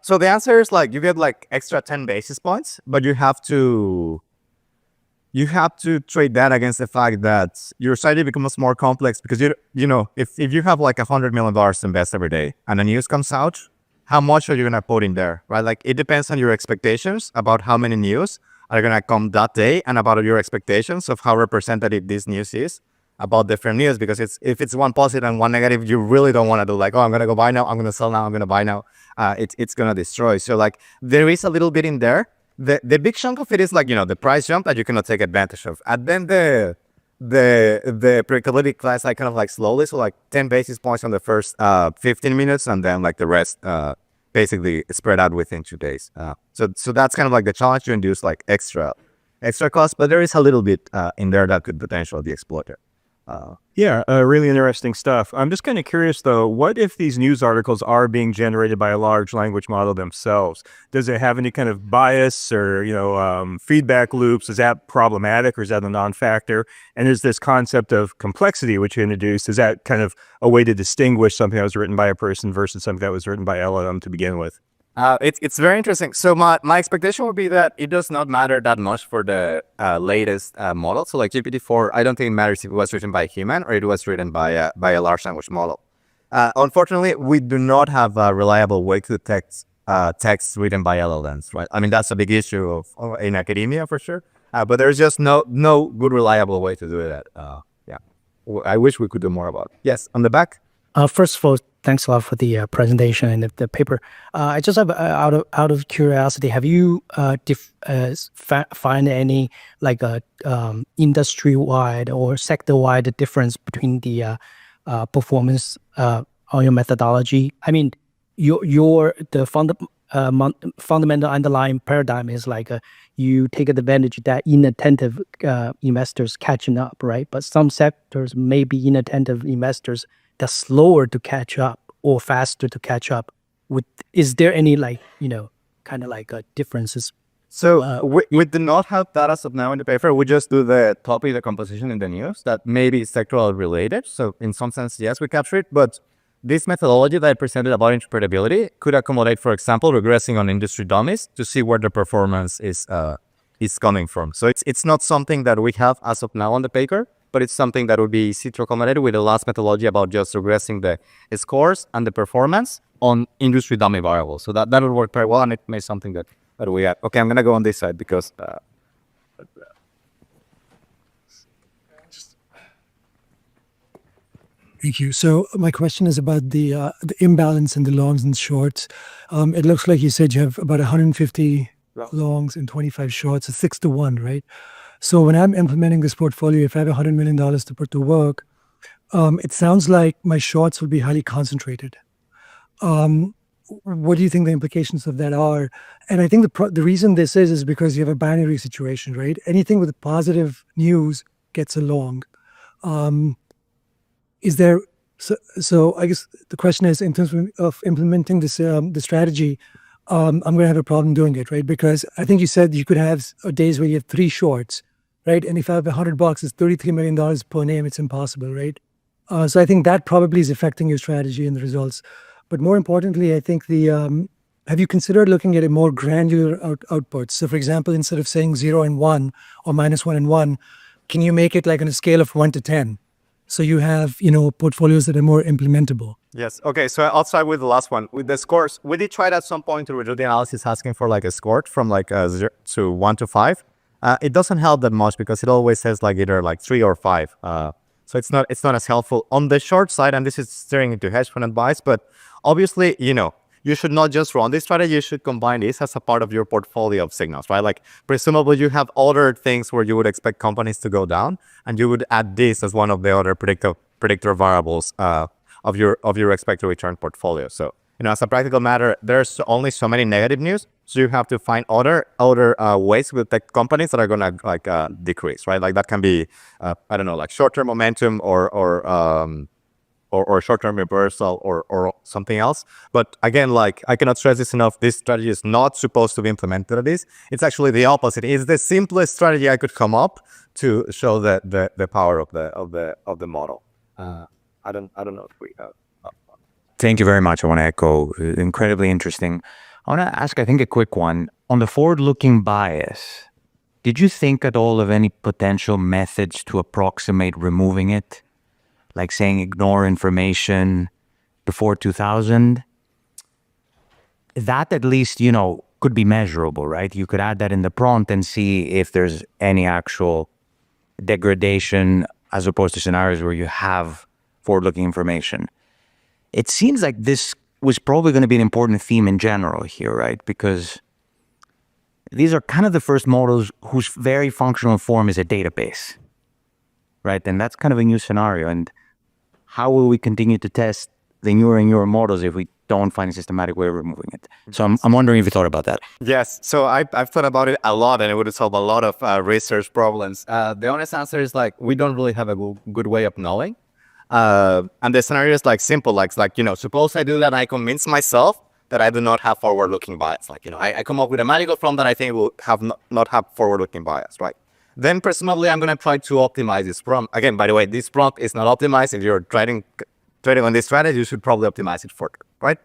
So the answer is you get extra 10 basis points, but you have to trade that against the fact that your strategy becomes more complex, because if you have $100 million to invest every day and the news comes out, how much are you going to put in there, right? It depends on your expectations about how many news are going to come that day, and about your expectations of how representative this news is about different news. Because if it's one positive and one negative, you really don't want to do I'm going to go buy now, I'm going to sell now, I'm going to buy now. It's going to destroy. So there is a little bit in there. The big chunk of it is the price jump that you cannot take advantage of. And then the predictability class kind of slowly, so 10 basis points on the first 15 minutes, and then the rest basically spread out within 2 days. So that's kind of the challenge, to induce extra cost, but there is a little bit in there that could potentially be exploited. Really interesting stuff. I'm just kind of curious, though, what if these news articles are being generated by a large language model themselves? Does it have any kind of bias or, feedback loops? Is that problematic, or is that a non-factor? And is this concept of complexity, which you introduced, is that kind of a way to distinguish something that was written by a person versus something that was written by LLM to begin with? It's very interesting. So my expectation would be that it does not matter that much for the latest model. So like GPT-4, I don't think it matters if it was written by a human or it was written by a large language model. Unfortunately, we do not have a reliable way to detect text written by LLMs, right? I mean, that's a big issue in academia for sure. But there's just no good reliable way to do that. Yeah, I wish we could do more about it. Yes, on the back. First of all, thanks a lot for the presentation and the paper. I just have out of curiosity, have you find any like industry-wide or sector-wide difference between the performance on your methodology? I mean, fundamental underlying paradigm is like you take advantage that inattentive investors catching up, right? But some sectors may be inattentive investors that's slower to catch up or faster to catch up. Is there any kind of like differences? So we do not have that as of now in the paper. We just do the topic, the composition in the news that may be sectoral related. So in some sense, yes, we capture it. But this methodology that I presented about interpretability could accommodate, for example, regressing on industry dummies to see where the performance is coming from. So it's not something that we have as of now on the paper, but it's something that would be easy to accommodate with the last methodology about just regressing the scores and the performance on industry dummy variables. So that would work very well, and it may be something that we have. Okay, I'm going to go on this side because... Thank you. So my question is about the imbalance in the longs and shorts. It looks like you said you have about 150 longs and 25 shorts, it's 6-to-1, right? So when I'm implementing this portfolio, if I have $100 million to put to work, it sounds like my shorts will be highly concentrated. What do you think the implications of that are? And I think the reason this is because you have a binary situation, right? Anything with positive news gets a long. Is there, so I guess the question is, in terms of implementing this the strategy, I'm going to have a problem doing it, right? Because I think you said you could have days where you have 3 shorts, right? And if I have $100, it's $33 million per name. It's impossible, right? So I think that probably is affecting your strategy and the results. But more importantly, I think have you considered looking at a more granular output? So for example, instead of saying 0 and 1 or -1 and 1, can you make it like on a scale of 1 to 10? So you have, portfolios that are more implementable. Yes. Okay. So I'll start with the last one. With the scores, we did try it at some point to redo the analysis asking for like a score from like 0 to 1 to 5. It doesn't help that much because it always says like either like 3 or 5. So it's not as helpful on the short side. And this is steering into hedge fund advice. But obviously, you should not just run this strategy. You should combine this as a part of your portfolio of signals, right? Like presumably you have other things where you would expect companies to go down, and you would add this as one of the other predictor variables of your expected return portfolio. So as a practical matter, there's only so many negative news, so you have to find other ways to detect companies that are gonna like decrease, right? Like that can be I don't know, like short-term momentum or short-term reversal or something else. But again, like I cannot stress this enough, this strategy is not supposed to be implemented at this. It's actually the opposite. It's the simplest strategy I could come up to show the power of the model. I don't know if we have. Thank you very much. I want to echo, incredibly interesting. I want to ask, I think, a quick one. On the forward-looking bias, did you think at all of any potential methods to approximate removing it? Like saying ignore information before 2000? That at least, could be measurable, right? You could add that in the prompt and see if there's any actual degradation as opposed to scenarios where you have forward-looking information. It seems like this was probably going to be an important theme in general here, right? Because these are kind of the first models whose very functional form is a database, right? And that's kind of a new scenario. And how will we continue to test the newer and newer models if we don't find a systematic way of removing it? So I'm wondering if you thought about that. Yes. So I've thought about it a lot, and it would solve a lot of research problems. The honest answer is like, we don't really have a good way of knowing. And the scenario is like simple, like suppose I do that and I convince myself that I do not have forward-looking bias. Like, I come up with a magical prompt that I think will have not have forward-looking bias, right? Then presumably I'm going to try to optimize this prompt. Again, by the way, this prompt is not optimized. If you're trading on this strategy, you should probably optimize it further, right?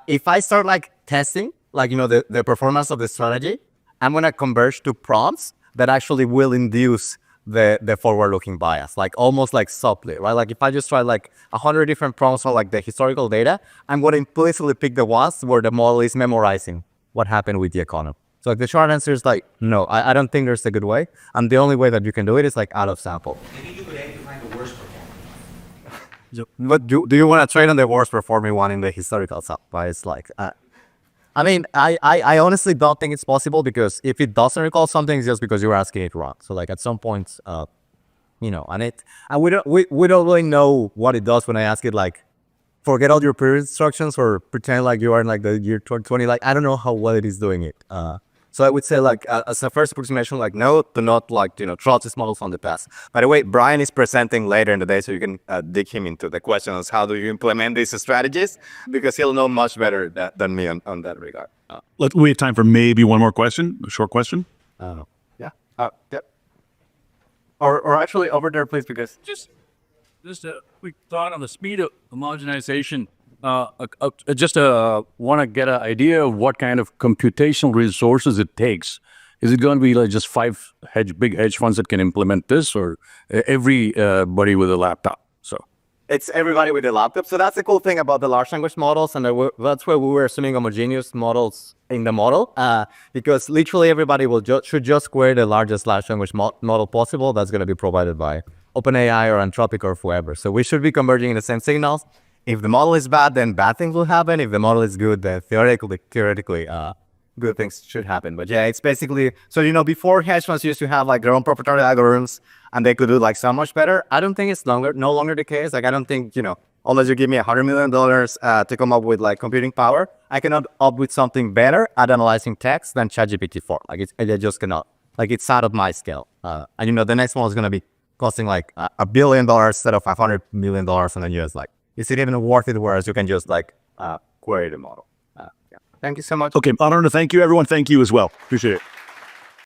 If I start like testing like, the performance of the strategy, I'm going to converge to prompts that actually will induce the forward-looking bias, like almost like subtly, right? Like if I just try like 100 different prompts on like the historical data, I'm going to implicitly pick the ones where the model is memorizing what happened with the economy. So like the short answer is like, no, I don't think there's a good way. And the only way that you can do it is like out of sample. Maybe you could aim to find the worst performer. But do you want to trade on the worst performing one in the historical sample? It's like, I mean, I honestly don't think it's possible, because if it doesn't recall something, it's just because you were asking it wrong. So like at some point, and we don't really know what it does when I ask it like, forget all your previous instructions or pretend like you are in like the year 2020. Like I don't know how well it is doing it. So I would say like as a first approximation, like no, do not like trust these models from the past. By the way, Brian is presenting later in the day, so you can dig him into the questions. How do you implement these strategies? Because he'll know much better than me on that regard. We have time for maybe one more question, a short question. Yeah. Yep. Or actually over there, please, because Just a quick thought on the speed of homogenization. Just want to get an idea of what kind of computational resources it takes. Is it going to be like just big hedge funds that can implement this, or everybody with a laptop? So it's everybody with a laptop. So that's the cool thing about the large language models, and that's where we were assuming homogeneous models in the model, because literally everybody should just query the largest large language model possible that's going to be provided by OpenAI or Anthropic or whoever. So we should be converging in the same signals. If the model is bad, then bad things will happen. If the model is good, then theoretically, good things should happen. But yeah, it's basically, so before hedge funds used to have like their own proprietary algorithms, and they could do like so much better. I don't think it's no longer the case. Like I don't think, unless you give me $100 million to come up with like computing power, I cannot up with something better at analyzing text than ChatGPT 4. Like I just cannot. Like it's out of my scale. And the next one is going to be costing like $1 billion instead of $500 million, and then you're just like, is it even worth it? Whereas you can just like query the model. Yeah. Thank you so much. Okay, I want to thank you, everyone. Thank you as well. Appreciate it.